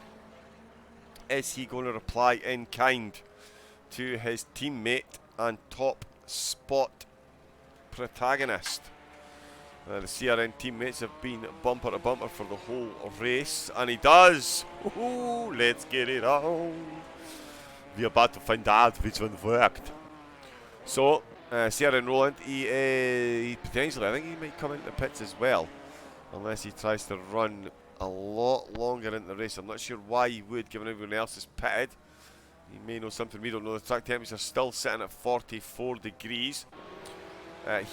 Is he going to reply in kind to his teammate and top spot protagonist? The CRN teammates have been bumper to bumper for the whole race, and he does. Ooh, let's get it on. We're about to find out which one worked. So, CRN Roland, he potentially, I think he might come into the pits as well, unless he tries to run a lot longer into the race. I'm not sure why he would, given everyone else is pitted. He may know something we don't know. The track temperatures are still sitting at 44 degrees.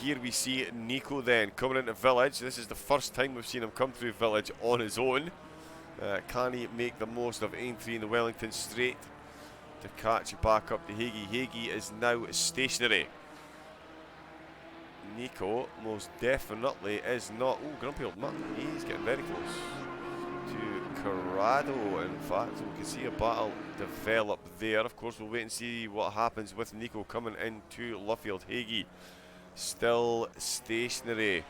Here we see Nico then coming into Village. This is the first time we've seen him come through Village on his own. Can he make the most of Aintree in the Wellington Straight to catch back up to Hagee? Hagee is now stationary. Nico most definitely is not. Oh, grumpy old man. He's getting very close to Corrado, in fact. So we can see a battle develop there. Of course, we'll wait and see what happens with Nico coming into Luffield. Hagee still stationary.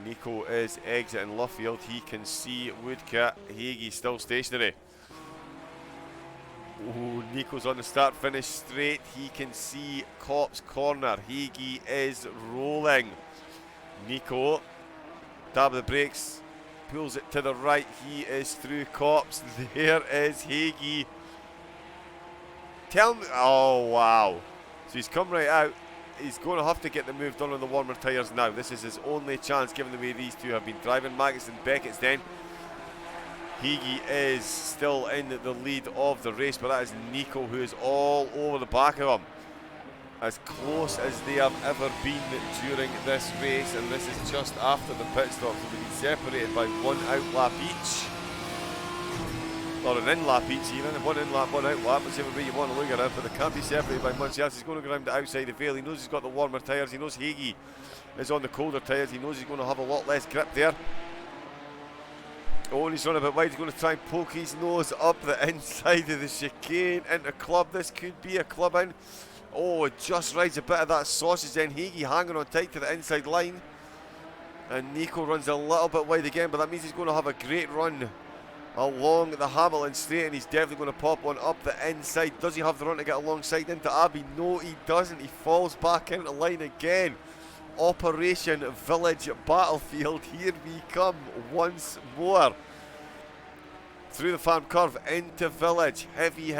Nico is exiting Luffield. He can see Woodcote. Hagee still stationary. Oh, Nico's on the start-finish straight. He can see Cop's corner. Hagee is rolling. Nico, dab of the brakes, pulls it to the right. He is through Cops. There is Hagee. Tell me, oh wow. So he's come right out. He's going to have to get the move done on the warmer tyres now. This is his only chance, given the way these two have been driving. Maggots and Beckett's then. Higgy is still in the lead of the race, but that is Nico who is all over the back of him. As close as they have ever been during this race, and this is just after the pit stop, so they've been separated by one out lap each. Or an in lap each even, one in lap, one out lap, whichever way you want to look at it, but they can't be separated by much else. He's going to go around the outside the Vale. He knows he's got the warmer tyres, he knows Higgy is on the colder tyres, he knows he's going to have a lot less grip there. Oh, and he's running a bit wide. He's going to try and poke his nose up the inside of the chicane into club. This could be a club in. Oh, it just rides a bit of that sausage in. Higgy hanging on tight to the inside line. And Nico runs a little bit wide again, but that means he's going to have a great run along the Hamilton straight, and he's definitely going to pop one up the inside. Does he have the run to get alongside into Abbey? No, he doesn't. He falls back into line again. Operation Village Battlefield, here we come once more. Through the farm curve into Village, heavy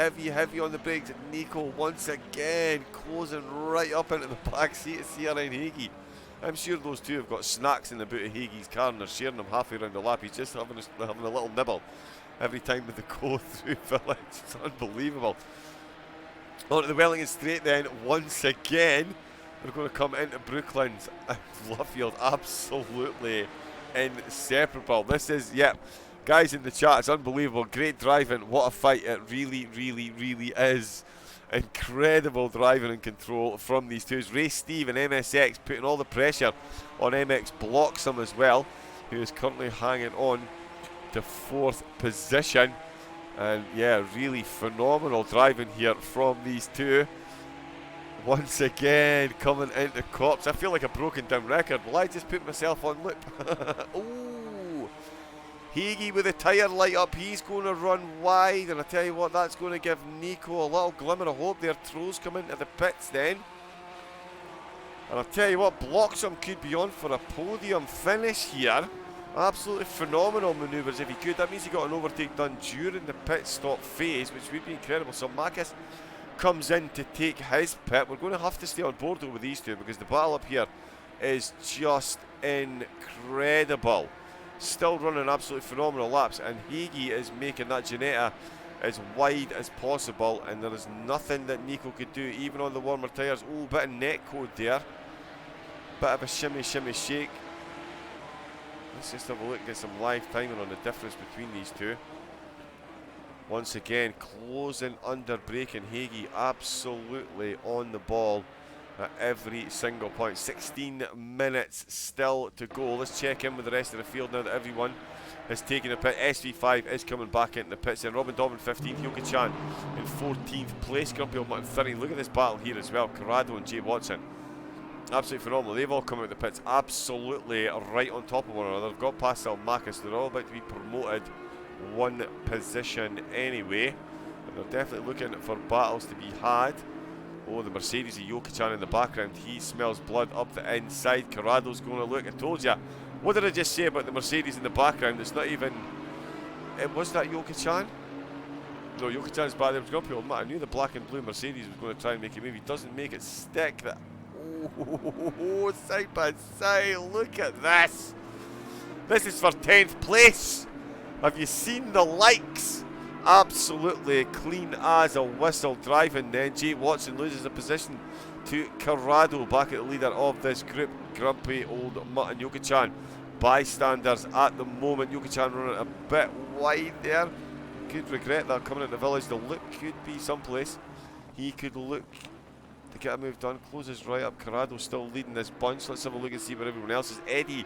on the brakes. Nico once again closing right up into the back seat of CRN Higgy. I'm sure those two have got snacks in the boot of Higgy's car and they're sharing them halfway around the lap. He's just having a little nibble every time that they go through Village. It's unbelievable. On to the Wellington Straight then, once again. We're going to come into Brooklands and Luffield, absolutely inseparable. This is, yeah, guys in the chat, it's unbelievable. Great driving, what a fight it really is. Incredible driving and control from these two. Ray Steve and MSX putting all the pressure on MX Bloxham as well, who is currently hanging on to 4th position. And yeah, really phenomenal driving here from these two. Once again, coming into Corps. I feel like a broken down record. Will I just put myself on loop? Ooh. Higgy with the tyre light up. He's going to run wide. And I tell you what, that's going to give Nico a little glimmer of hope there. Throws come into the pits then. And I'll tell you what, Bloxham could be on for a podium finish here. Absolutely phenomenal manoeuvres if he could. That means he got an overtake done during the pit stop phase, which would be incredible. So Marcus comes in to take his pit. We're going to have to stay on board with these two because the battle up here is just incredible. Still running absolutely phenomenal laps, and Higgy is making that Ginetta as wide as possible, and there is nothing that Nico could do even on the warmer tyres. Oh, bit of net code there, bit of a shimmy shake. Let's just have a look and get some live timing on the difference between these two. Once again, closing under braking. Higgy absolutely on the ball at every single point. 16 minutes still to go. Let's check in with the rest of the field now that everyone has taken a pit. SV5 is coming back into the pits. And Robin Dobbin 15th, Yoka Chan in 14th place. Grumpy Old Mutton 13th. Look at this battle here as well. Corrado and Jay Watson. Absolutely phenomenal. They've all come out of the pits absolutely right on top of one another. They've got past Salmakis. They're all about to be promoted one position anyway, and they're definitely looking for battles to be had. Oh, the Mercedes of Yoka-chan in the background, he smells blood up the inside. Corrado's going to look. I told you. What did I just say about the Mercedes in the background? It's not even, was that Yoka-chan? No, Yoka-chan's back there. Grumpy Old Matt. I knew the black and blue Mercedes was going to try and make a move. He doesn't make it stick. That, oh, side by side, look at this. This is for 10th place. Have you seen the likes? Absolutely clean as a whistle driving then. Jay Watson loses a position to Corrado, back at the leader of this group. Grumpy Old Mutt and Yoka-chan bystanders at the moment. Yoka-chan running a bit wide there. Could regret that coming into the Village. The look could be someplace. He could look to get a move done. Closes right up. Corrado still leading this bunch. Let's have a look and see where everyone else is. Eddie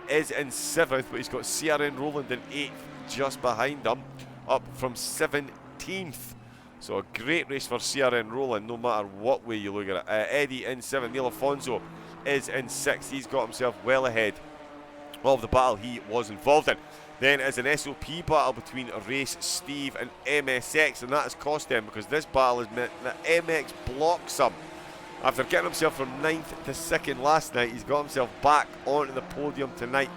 is in 7th, but he's got CRN Rowland in 8th just behind him, up from 17th. So a great race for CRN Rowland, no matter what way you look at it. Eddie in 7th. Neil Afonso is in 6th. He's got himself well ahead of the battle he was involved in. Then is an SOP battle between Race Steve and MSX, and that has cost them because this battle has meant that MX blocks him. After getting himself from 9th to 2nd last night, he's got himself back onto the podium tonight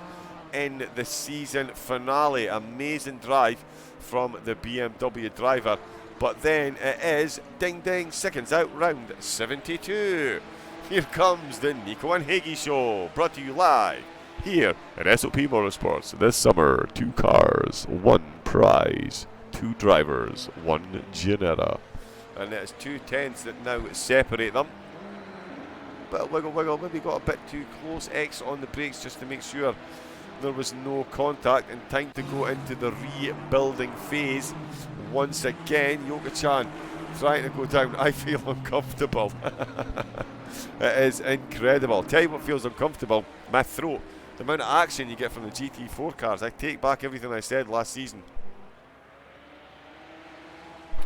in the season finale. Amazing drive from the BMW driver. But then it is ding ding seconds out, round 72. Here comes the Nico and Higgy show, brought to you live here at SOP Motorsports. This summer, 2 cars, 1 prize. 2 drivers, 1 Giannetta. And it's 2 tenths that now separate them. Bit of wiggle wiggle, maybe got a bit too close. X on the brakes just to make sure there was no contact, and time to go into the rebuilding phase once again. Yuka-chan trying to go down. I feel uncomfortable. It is incredible. Tell you what feels uncomfortable, my throat. The amount of action you get from the GT4 cars. I take back everything I said last season.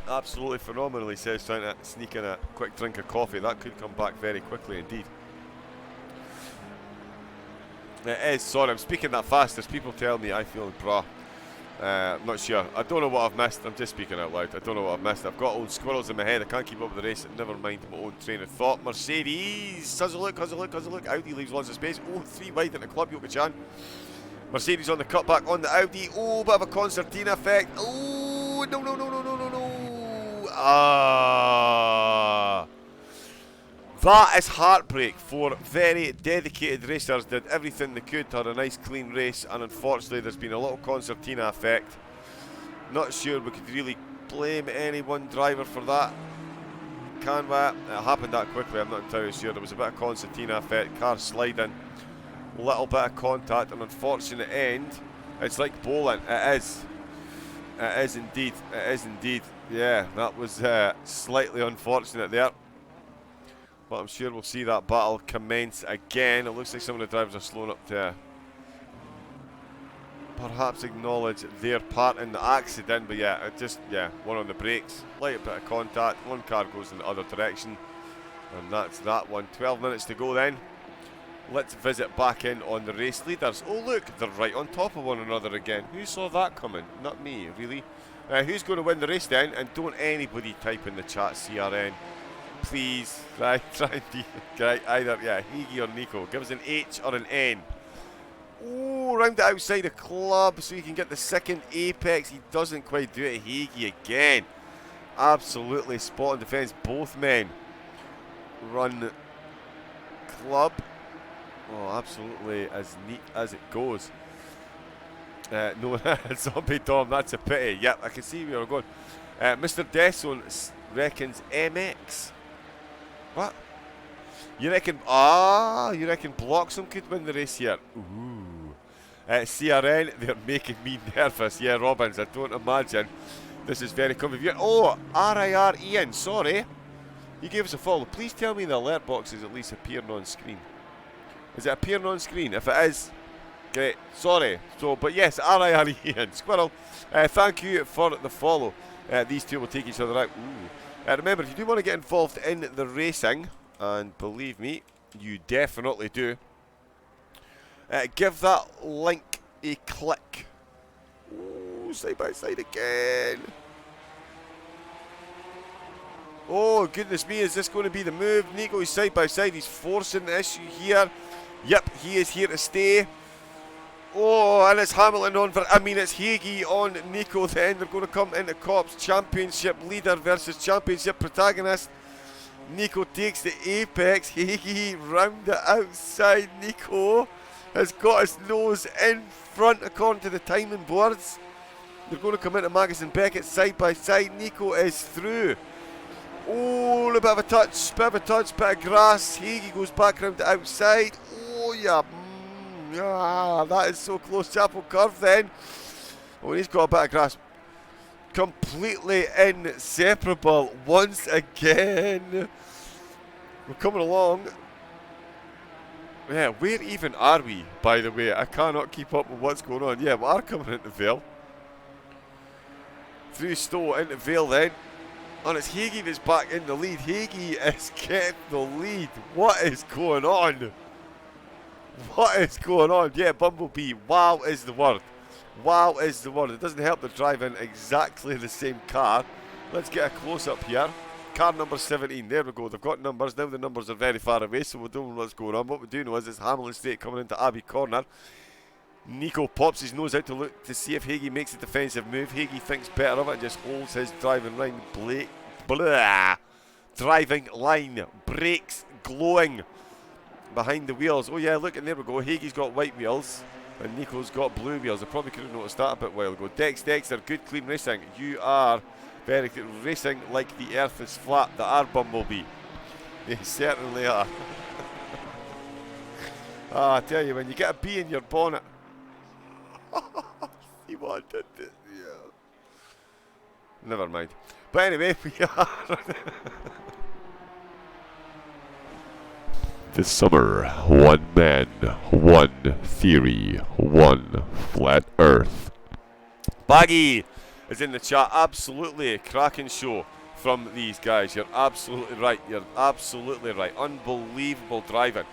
Absolutely phenomenal, he says, trying to sneak in a quick drink of coffee. That could come back very quickly indeed. It is, sorry, I'm speaking that fast. There's people tell me I feel bra. I'm not sure. I don't know what I've missed. I'm just speaking out loud. I don't know what I've missed. I've got old squirrels in my head. I can't keep up with the race. Never mind my own train of thought. Mercedes. How's a look? Audi leaves lots of space. Oh, 3 wide in the club, Yuka-chan. Mercedes on the cutback on the Audi. Oh, bit of a concertina effect. Oh, no. That is heartbreak for very dedicated racers. Did everything they could to have a nice clean race, and unfortunately there's been a little concertina effect. Not sure we could really blame any one driver for that. Can we? It happened that quickly, I'm not entirely sure. There was a bit of concertina effect, car sliding, little bit of contact, an unfortunate end. It's like bowling. It is. It is indeed. It is indeed. Yeah, that was slightly unfortunate there. But I'm sure we'll see that battle commence again. It looks like some of the drivers are slowing up to perhaps acknowledge their part in the accident. But yeah, one on the brakes, light bit of contact, one car goes in the other direction, and that's that one. 12 minutes to go then. Let's visit back in on the race leaders. Oh look, they're right on top of one another again. Who saw that coming? Not me, really. Who's going to win the race then? And don't anybody type in the chat CRN. Please, try and be either, Higgy or Nico. Give us an H or an N. Oh, round the outside the club so he can get the second apex. He doesn't quite do it. Higgy again. Absolutely spot on defence. Both men run club. Oh, absolutely as neat as it goes. No, Zombie Dom, that's a pity. Yep, I can see where we're going. Mr. Desson reckons MX. What? You reckon Bloxham could win the race here? Ooh. CRN, they're making me nervous. Yeah, Robbins, I don't imagine this is very convenient. Oh, RIR Ian, sorry. You gave us a follow. Please tell me the alert box is at least appearing on screen. Is it appearing on screen? If it is, great. Sorry. But yes, RIR Ian. Squirrel, thank you for the follow. These two will take each other out. Ooh. Remember, if you do want to get involved in the racing, and believe me, you definitely do, give that link a click. Ooh, side by side again. Oh, goodness me, is this going to be the move? Nico is side by side. He's forcing the issue here. Yep, he is here to stay. Oh, and it's Hamilton on for, it's Hagee on Nico then. They're going to come into Cops Championship leader versus Championship protagonist. Nico takes the apex. Hagee round the outside. Nico has got his nose in front according to the timing boards. They're going to come into Magnussen Beckett side by side. Nico is through. Oh, a bit of a touch, bit of grass. Hagee goes back round the outside. Oh, yeah. That is so close. Chapel curve then. Oh, he's got a bit of grass. Completely inseparable once again. We're coming along. Yeah, where even are we, by the way? I cannot keep up with what's going on. Yeah, we are coming into Vale. Through Stowe into Vale then. And it's Hagee that's back in the lead. Hagee has kept the lead. What is going on? What is going on? Yeah, Bumblebee. Wow is the word. Wow is the word. It doesn't help they're driving exactly the same car. Let's get a close-up here. Car number 17. There we go. They've got numbers. Now the numbers are very far away, so we don't know what's going on. What we do know is it's Hamilton Straight coming into Abbey Corner. Nico pops his nose out to look to see if Hagee makes a defensive move. Hagee thinks better of it and just holds his driving line. Driving line. Brakes glowing behind the wheels. Oh yeah, look, and there we go. Hagee's got white wheels. And Nico's got blue wheels. I probably could have noticed that a bit while ago. Dexter, good clean racing. You are very good racing like the earth is flat. The are Bumblebee. They certainly are. I tell you, when you get a bee in your bonnet. He wanted it, yeah. Never mind. But anyway, we are. This summer, one man, one theory, one flat earth. Baggy is in the chat. Absolutely a cracking show from these guys. You're absolutely right. You're absolutely right. Unbelievable driving.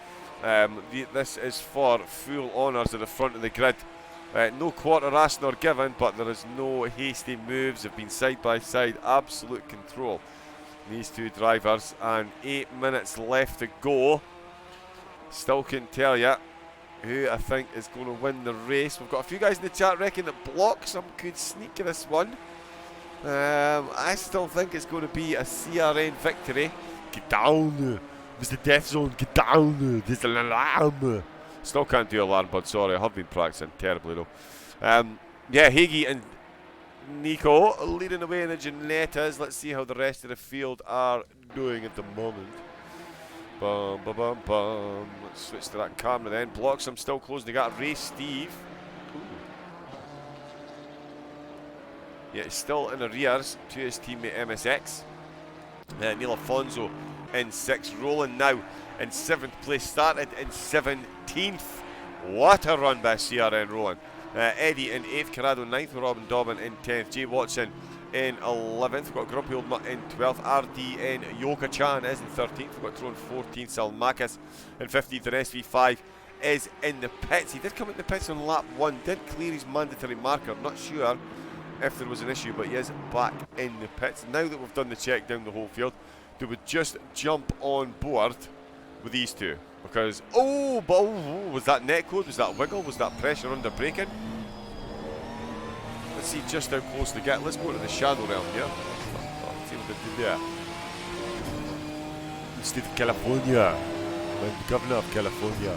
This is for full honours at the front of the grid. No quarter asked nor given, but there is no hasty moves. They've been side by side. Absolute control. These two drivers, and 8 minutes left to go. Still couldn't tell you who I think is going to win the race. We've got a few guys in the chat reckon that Bloxham could sneak this one. I still think it's going to be a CRN victory. Get down, Mr. Death Zone, get down, there's an alarm. Still can't do alarm, but sorry, I have been practicing terribly though. Yeah, Hagee and Nico leading away in the Ginettas. Let's see how the rest of the field are doing at the moment. Bum, bum, bum, bum. Let's switch to that camera then. Bloxham still closing the gap. Ray Steve. Ooh. Yeah, he's still in arrears to his teammate MSX. Neil Alfonso in 6th. Roland now in 7th place. Started in 17th. What a run by CRN Roland. Eddie in 8th. Corrado 9th. Robin Dobbin in 10th. Jay Watson in 11th. We've got Grumpy Old Mutt in 12th. RD in Yoka Chan is in 13th. We've got Tron 14th. Salmakis in 15th. And SV5 is in the pits. He did come in the pits on lap 1. Did clear his mandatory marker. I'm not sure if there was an issue, but he is back in the pits. Now that we've done the check down the whole field, they would just jump on board with these two. Because, was that netcode? Was that wiggle? Was that pressure under braking? Let's see just how close they get. Let's go to the shadow realm here. See what they do there. State of California. I'm the governor of California.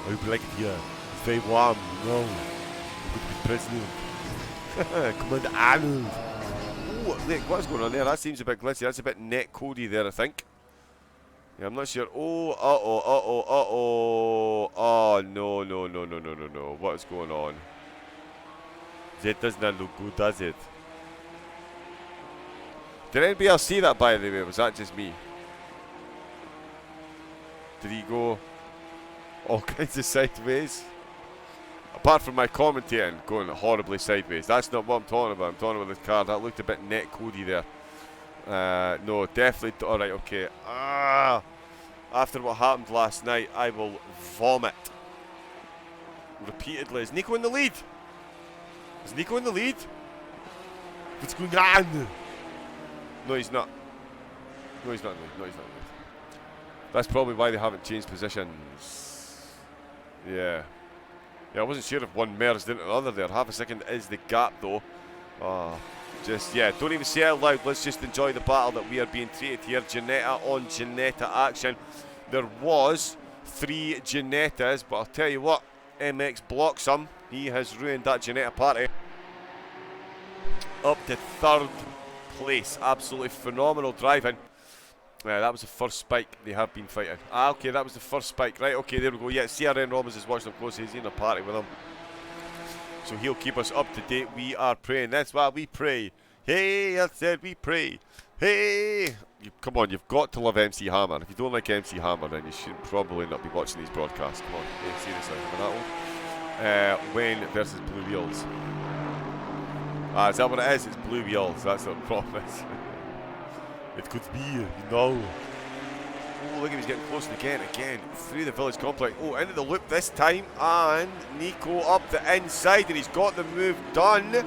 I would like it here. It's very warm, you know. I'm going to be president. Commander Arnold. Oh, look, what's going on there? That seems a bit glitchy. That's a bit netcodey there, I think. Yeah, I'm not sure. Oh, Oh, no. What is going on? That does not look good, does it? Did anybody else see that, by the way? Was that just me? Did he go all kinds of sideways? Apart from my commentating going horribly sideways. That's not what I'm talking about. I'm talking about this car. That looked a bit netcodey there. No, definitely. Alright, okay. After what happened last night, I will vomit. Repeatedly. Is Nico in the lead? Is Nico in the lead? What's going on? No, he's not. No, he's not in the lead. No, he's not in the lead. That's probably why they haven't changed positions. Yeah. Yeah, I wasn't sure if one merged into the other there. Half a second is the gap, though. Yeah, don't even say it out loud. Let's just enjoy the battle that we are being treated here. Ginetta on Ginetta action. There was 3 Ginettas, but I'll tell you what, MX Bloxham, he has ruined that Ginetta party. Up to 3rd place. Absolutely phenomenal driving. That was the first spike they have been fighting. Okay, that was the first spike. Right, okay, there we go. Yeah, CRN Robbins is watching them closely. He's in a party with them. So he'll keep us up to date. We are praying. That's why we pray. Hey, I said we pray. Hey! Come on, you've got to love MC Hammer. If you don't like MC Hammer, then you should probably not be watching these broadcasts. Come on, hey, seriously. Remember that one? Wayne versus Blue Wheels. Is that what it is? It's Blue Wheels. That's what the problem is. It could be, you know. Oh, look, he's getting close again, through the village complex. Oh, into the loop this time, and Nico up the inside, and he's got the move done.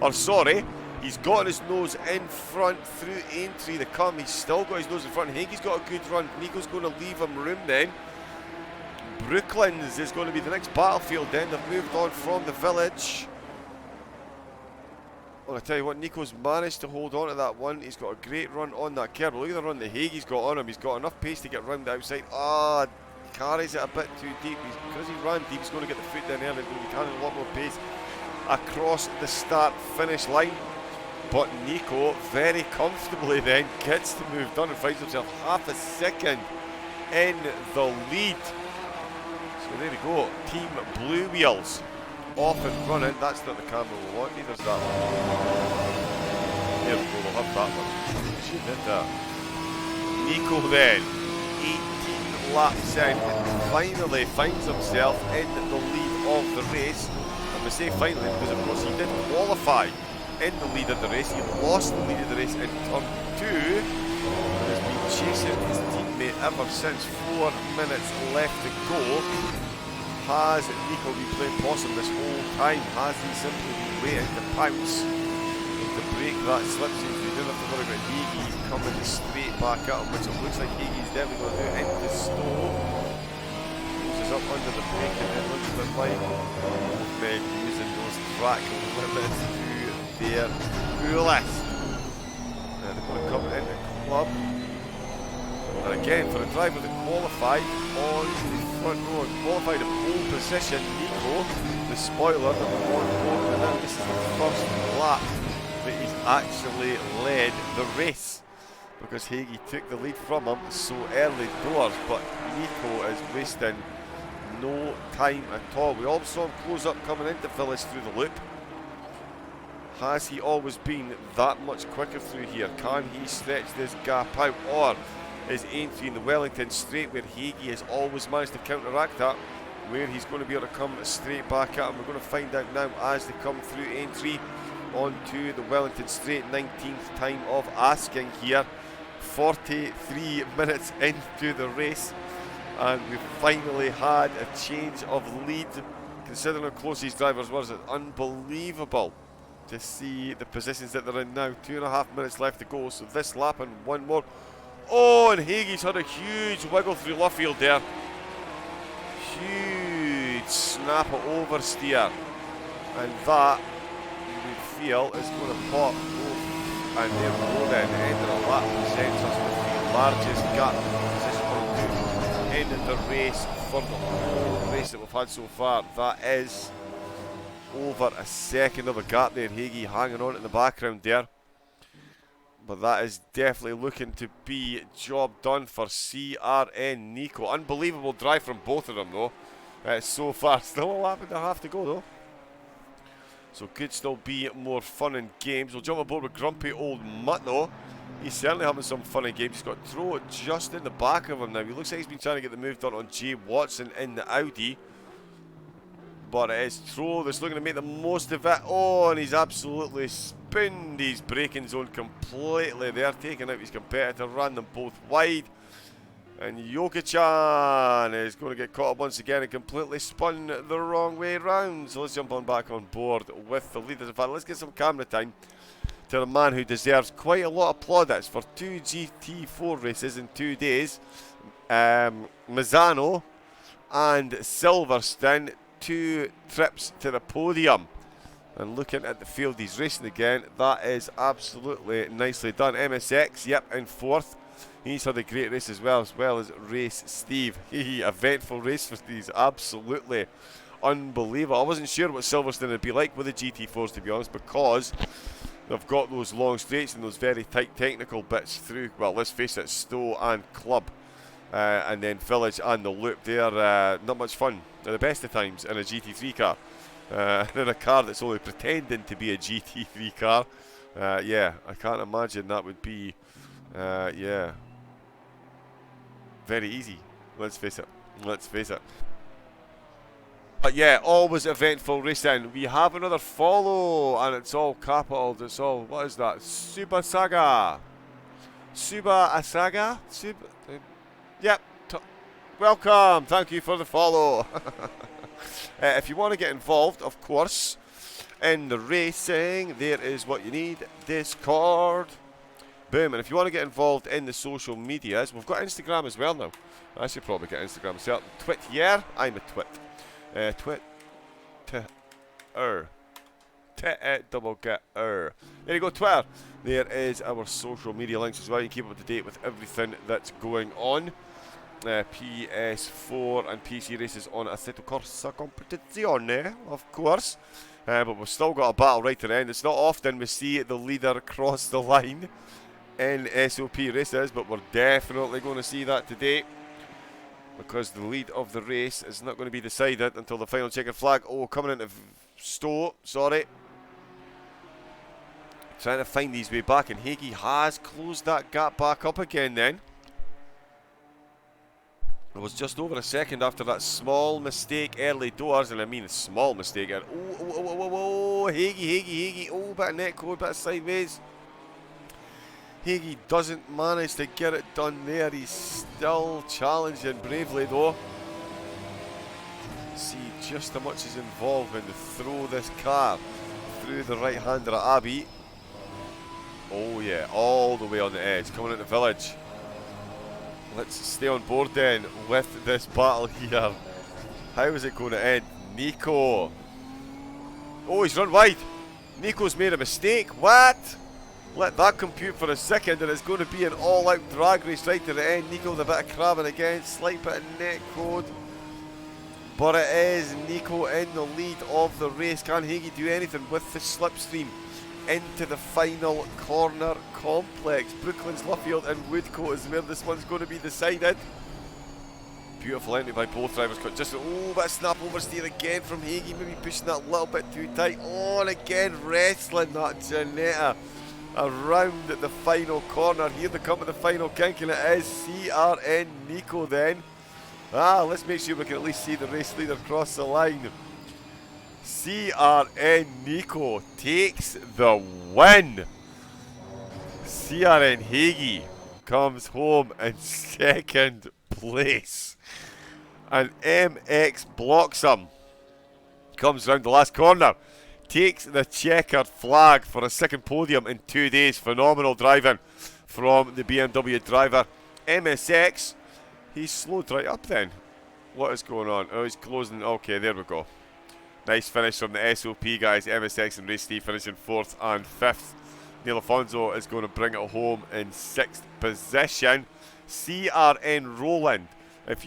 Or sorry, he's got his nose in front through Aintree the come. He's still got his nose in front. I think he's got a good run. Nico's going to leave him room then. Brooklands is going to be the next battlefield then. They've moved on from the village. Well, I tell you what, Nico's managed to hold on to that one. He's got a great run on that curb. Look at the run that Hagee's got on him. He's got enough pace to get round the outside. carries it a bit too deep. Because he ran deep, he's going to get the foot down early, going to be carrying a lot more pace across the start-finish line. But Nico very comfortably then gets the move done and finds himself half a second in the lead. So there we go, Team Blue Wheels off and running. That's not the camera we want, neither's that one. There we go, we'll have that one. She did that. Nico then, 18 laps in, finally finds himself in the lead of the race. And we say finally because of course he did qualify in the lead of the race. He lost the lead of the race in turn 2 and has been chasing his teammate ever since. 4 minutes left to go. Has Nico been playing possum this whole time? Has he simply been waiting to pounce to break that slipstream? We don't have to worry about Hagee coming straight back at him, which it looks like Hagee's definitely going to do into Stowe. Closes up under the brake and then looks a bit like both men using those track limits to their fullest. And they're going to come into club. And again, for a driver that qualified on the front row and qualified in pole position, Nico, the spoiler, number 1 pole, and now this is the first lap that he's actually led the race, because Hagee took the lead from him so early doors. But Nico is wasting no time at all. We all saw him close up coming into Village through the loop. Has he always been that much quicker through here? Can he stretch this gap out, or is entry in the Wellington straight, where Hagee has always managed to counteract that, where he's going to be able to come straight back at him? We're going to find out now as they come through entry onto the Wellington straight. 19th time of asking here, 43 minutes into the race, and we've finally had a change of lead. Considering how close these drivers were, it's unbelievable to see the positions that they're in now. 2.5 minutes left to go, so this lap and one more. Oh, and Hagee's had a huge wiggle through Luffield there. Huge snap of oversteer, and that we feel is going to pop. And there we go then, the end of the lap presents us with the largest gap position in the race for the whole race that we've had so far. That is over a second of a gap there. Hagee hanging on in the background there. But that is definitely looking to be job done for CRN Nico. Unbelievable drive from both of them though. So far, still a lap and a half to go though. So could still be more fun and games. We'll jump aboard with grumpy old Mutt though. He's certainly having some fun and games. He's got Tro just in the back of him now. He looks like he's been trying to get the move done on Jay Watson in the Audi. But it is Tro that's looking to make the most of it. Oh, and he's absolutely spinned his braking zone completely there, taking out his competitor, ran them both wide. And Yoki-chan is going to get caught up once again and completely spun the wrong way round. So let's jump on back on board with the leaders. In fact, let's get some camera time to the man who deserves quite a lot of plaudits for 2 GT4 races in 2 days. Mazzano and Silverstone, 2 trips to the podium. And looking at the field he's racing again, that is absolutely nicely done. MSX, yep, in 4th. He's had a great race as well as Race Steve. Eventful race for Steve, absolutely unbelievable. I wasn't sure what Silverstone would be like with the GT4s, to be honest, because they've got those long straights and those very tight technical bits through, well, let's face it, Stowe and Club. And then Village and the Loop. They're not much fun at the best of times in a GT3 car. In a car that's only pretending to be a GT3 car. Yeah, I can't imagine that would be, yeah, very easy. Let's face it. Let's face it. But yeah, always eventful racing. We have another follow, and it's all capitals. It's all, what is that? Suba Saga. Suba Asaga? Yep. Welcome. Thank you for the follow. If you want to get involved, of course, in the racing, there is what you need. Discord. Boom. And if you want to get involved in the social medias, we've got Instagram as well now. I should probably get Instagram myself. Twit, yeah, I'm a twit. Double get There you go, Twitter. There is our social media links as well. You can keep up to date with everything that's going on. PS4 and PC races on Assetto Corsa Competizione, of course. But we've still got a battle right to the end. It's not often we see the leader cross the line in SOP races, but we're definitely going to see that today, because the lead of the race is not going to be decided until the final checkered flag. Oh, coming into Stowe, sorry. Trying to find his way back, and Hagee has closed that gap back up again then. It was just over a second after that small mistake early doors, and I mean a small mistake. Hagee, oh, bit of net code, bit of sideways. Hagee doesn't manage to get it done there. He's still challenging bravely though. See just how much is involved when they throw this car through the right-hander at Abbey. Oh yeah, all the way on the edge, coming into village. Let's stay on board then with this battle here. How is it going to end? Nico. Oh, he's run wide. Nico's made a mistake. What? Let that compute for a second, and it's going to be an all-out drag race right to the end. Nico with a bit of crabbing again, slight bit of net code. But it is Nico in the lead of the race. Can Hagee do anything with the slipstream into the final corner complex? Brooklands, Luffield and Woodcote is where this one's going to be decided. Beautiful entry by both drivers. Got just bit of snap oversteer again from Hagee, maybe pushing that a little bit too tight. Oh, and again wrestling that Janetta around at the final corner. Here they come at the final kink, and it is CRN Nico then. Let's make sure we can at least see the race leader cross the line. CRN Nico takes the win. CRN Hagee comes home in second place. And MX blocks him. Comes round the last corner. Takes the checkered flag for a second podium in 2 days. Phenomenal driving from the BMW driver. MSX, he's slowed right up then. What is going on? Oh, he's closing. Okay, there we go. Nice finish from the SOP guys. MSX and Race Steve finishing 4th and 5th. Neil Afonso is going to bring it home in 6th position. CRN Roland. If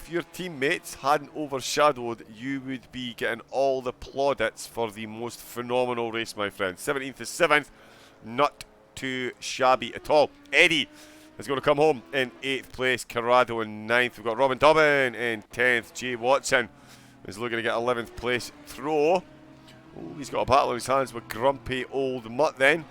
your teammates hadn't overshadowed, you would be getting all the plaudits for the most phenomenal race, my friend. 17th to 7th, not too shabby at all. Eddie is going to come home in 8th place. Corrado in 9th. We've got Robin Dobbin in 10th. Jay Watson is looking to get 11th place throw. Oh, he's got a battle in his hands with Grumpy Old Mutt then.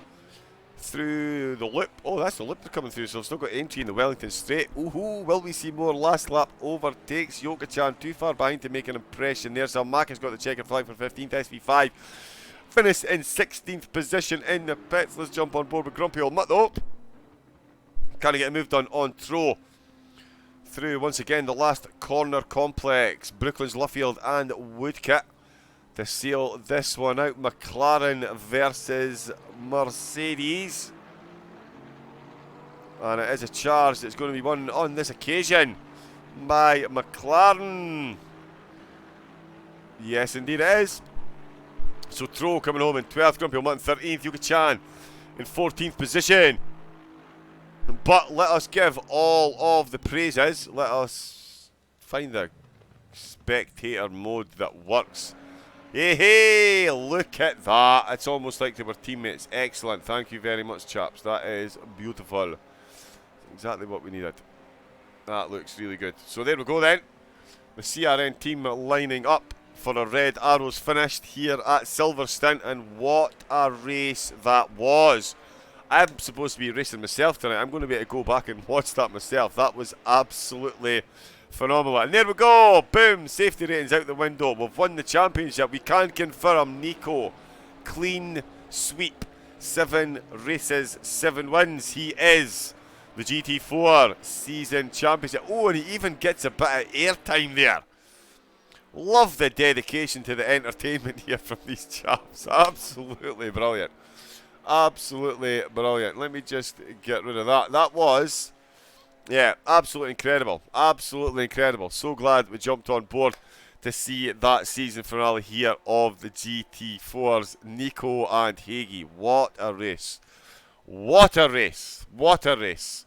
Through the loop. Oh, that's the loop they're coming through, so they've still got entry in the Wellington Straight. Ooh, will we see more? Last lap overtakes Yoka-chan, too far behind to make an impression there. Salmak has got the checkered flag for 15th. SV5 finished in 16th position in the pits. Let's jump on board with Grumpy Old Mutt though. Can he get a move done on throw? Through once again the last corner complex. Brooklands, Luffield and Woodcote to seal this one out. McLaren versus Mercedes. And it is a charge that's going to be won on this occasion by McLaren. Yes, indeed it is. So Tro coming home in 12th, Grumpy Old Mutt in 13th, Yuka-chan in 14th position. But let us give all of the praises. Let us find the spectator mode that works. Hey, look at that. It's almost like they were teammates. Excellent. Thank you very much, chaps. That is beautiful. Exactly what we needed. That looks really good. So there we go then. The CRN team lining up for a Red Arrows finished here at Silverstone. And what a race that was. I'm supposed to be racing myself tonight. I'm going to be able to go back and watch that myself. That was absolutely phenomenal. And there we go. Boom. Safety ratings out the window. We've won the championship. We can confirm Nico. Clean sweep. 7 races, 7 wins. He is the GT4 Season Championship. Oh, and he even gets a bit of airtime there. Love the dedication to the entertainment here from these chaps. Absolutely brilliant. Absolutely brilliant. Let me just get rid of that. That was, yeah, absolutely incredible. Absolutely incredible. So glad we jumped on board to see that season finale here of the GT4s. Nico and Hagee. What a race. What a race. What a race.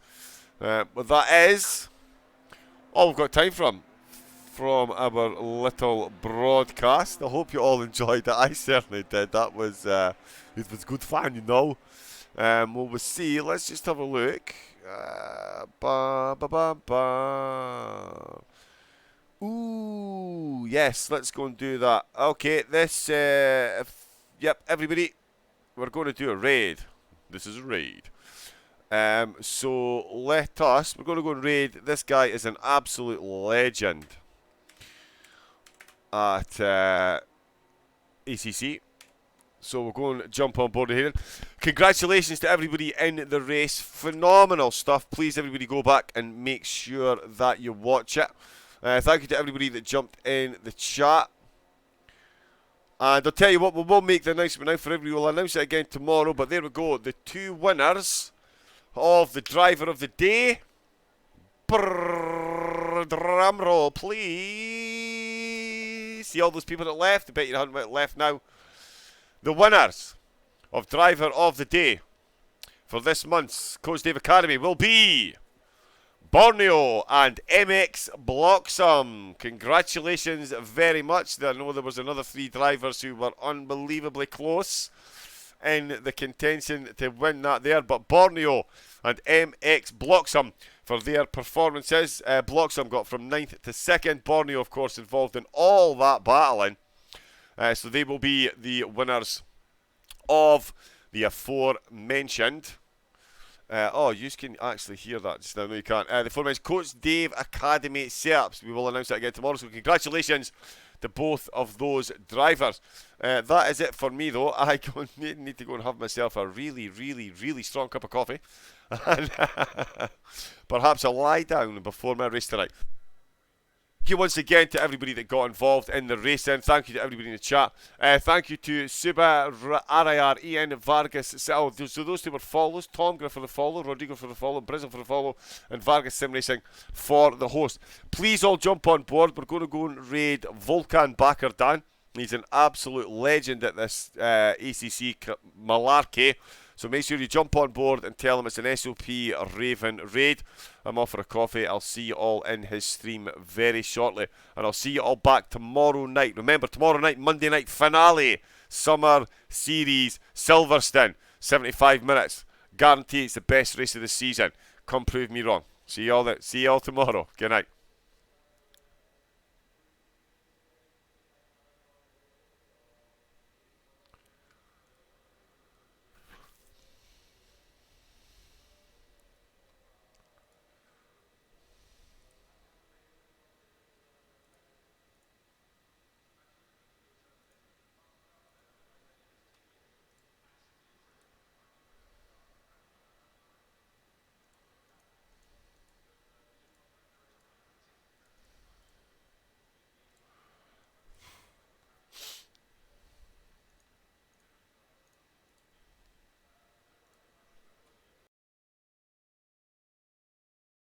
But that is all we've got time from our little broadcast. I hope you all enjoyed it. I certainly did. That was it was good fun, you know. Well, we'll see. Let's just have a look. Ba ba ba ba. Ooh, yes. Let's go and do that. Okay, this. Yep, everybody, we're going to do a raid. This is a raid. So we're going to go and raid. This guy is an absolute legend at ACC. So we're going to jump on board here. Congratulations to everybody in the race. Phenomenal stuff. Please, everybody, go back and make sure that you watch it. Thank you to everybody that jumped in the chat. And I'll tell you what, we will make the announcement now for everybody. We'll announce it again tomorrow. But there we go. The two winners of the driver of the day. Drum roll, please. See all those people that left? I bet you haven't left now. The winners of driver of the day for this month's Coach Dave Academy will be Borneo and MX Bloxham. Congratulations very much. I know there was another 3 drivers who were unbelievably close in the contention to win that there, but Borneo and MX Bloxham for their performances. Bloxham got from 9th to 2nd. Borneo, of course, involved in all that battling. So they will be the winners of the aforementioned. You can actually hear that just now. No, you can't. The aforementioned Coach Dave Academy setups. We will announce that again tomorrow. So congratulations to both of those drivers. That is it for me, though. I need to go and have myself a really, really, really strong cup of coffee. And perhaps a lie down before my race tonight. Thank you once again to everybody that got involved in the racing. Thank you to everybody in the chat. Thank you to Suba, RIR, Ian, Vargas. So those 2 were follows. Tom Griff for the follow, Rodrigo for the follow, Brizzle for the follow, and Vargas Sim Racing for the host. Please all jump on board. We're going to go and raid Volkan Bakardan. He's an absolute legend at this ACC malarkey. So make sure you jump on board and tell him it's an SOP Raven raid. I'm off for a coffee. I'll see you all in his stream very shortly. And I'll see you all back tomorrow night. Remember, tomorrow night, Monday night finale. Summer Series Silverstone. 75 minutes. Guarantee it's the best race of the season. Come prove me wrong. See you all tomorrow. Good night.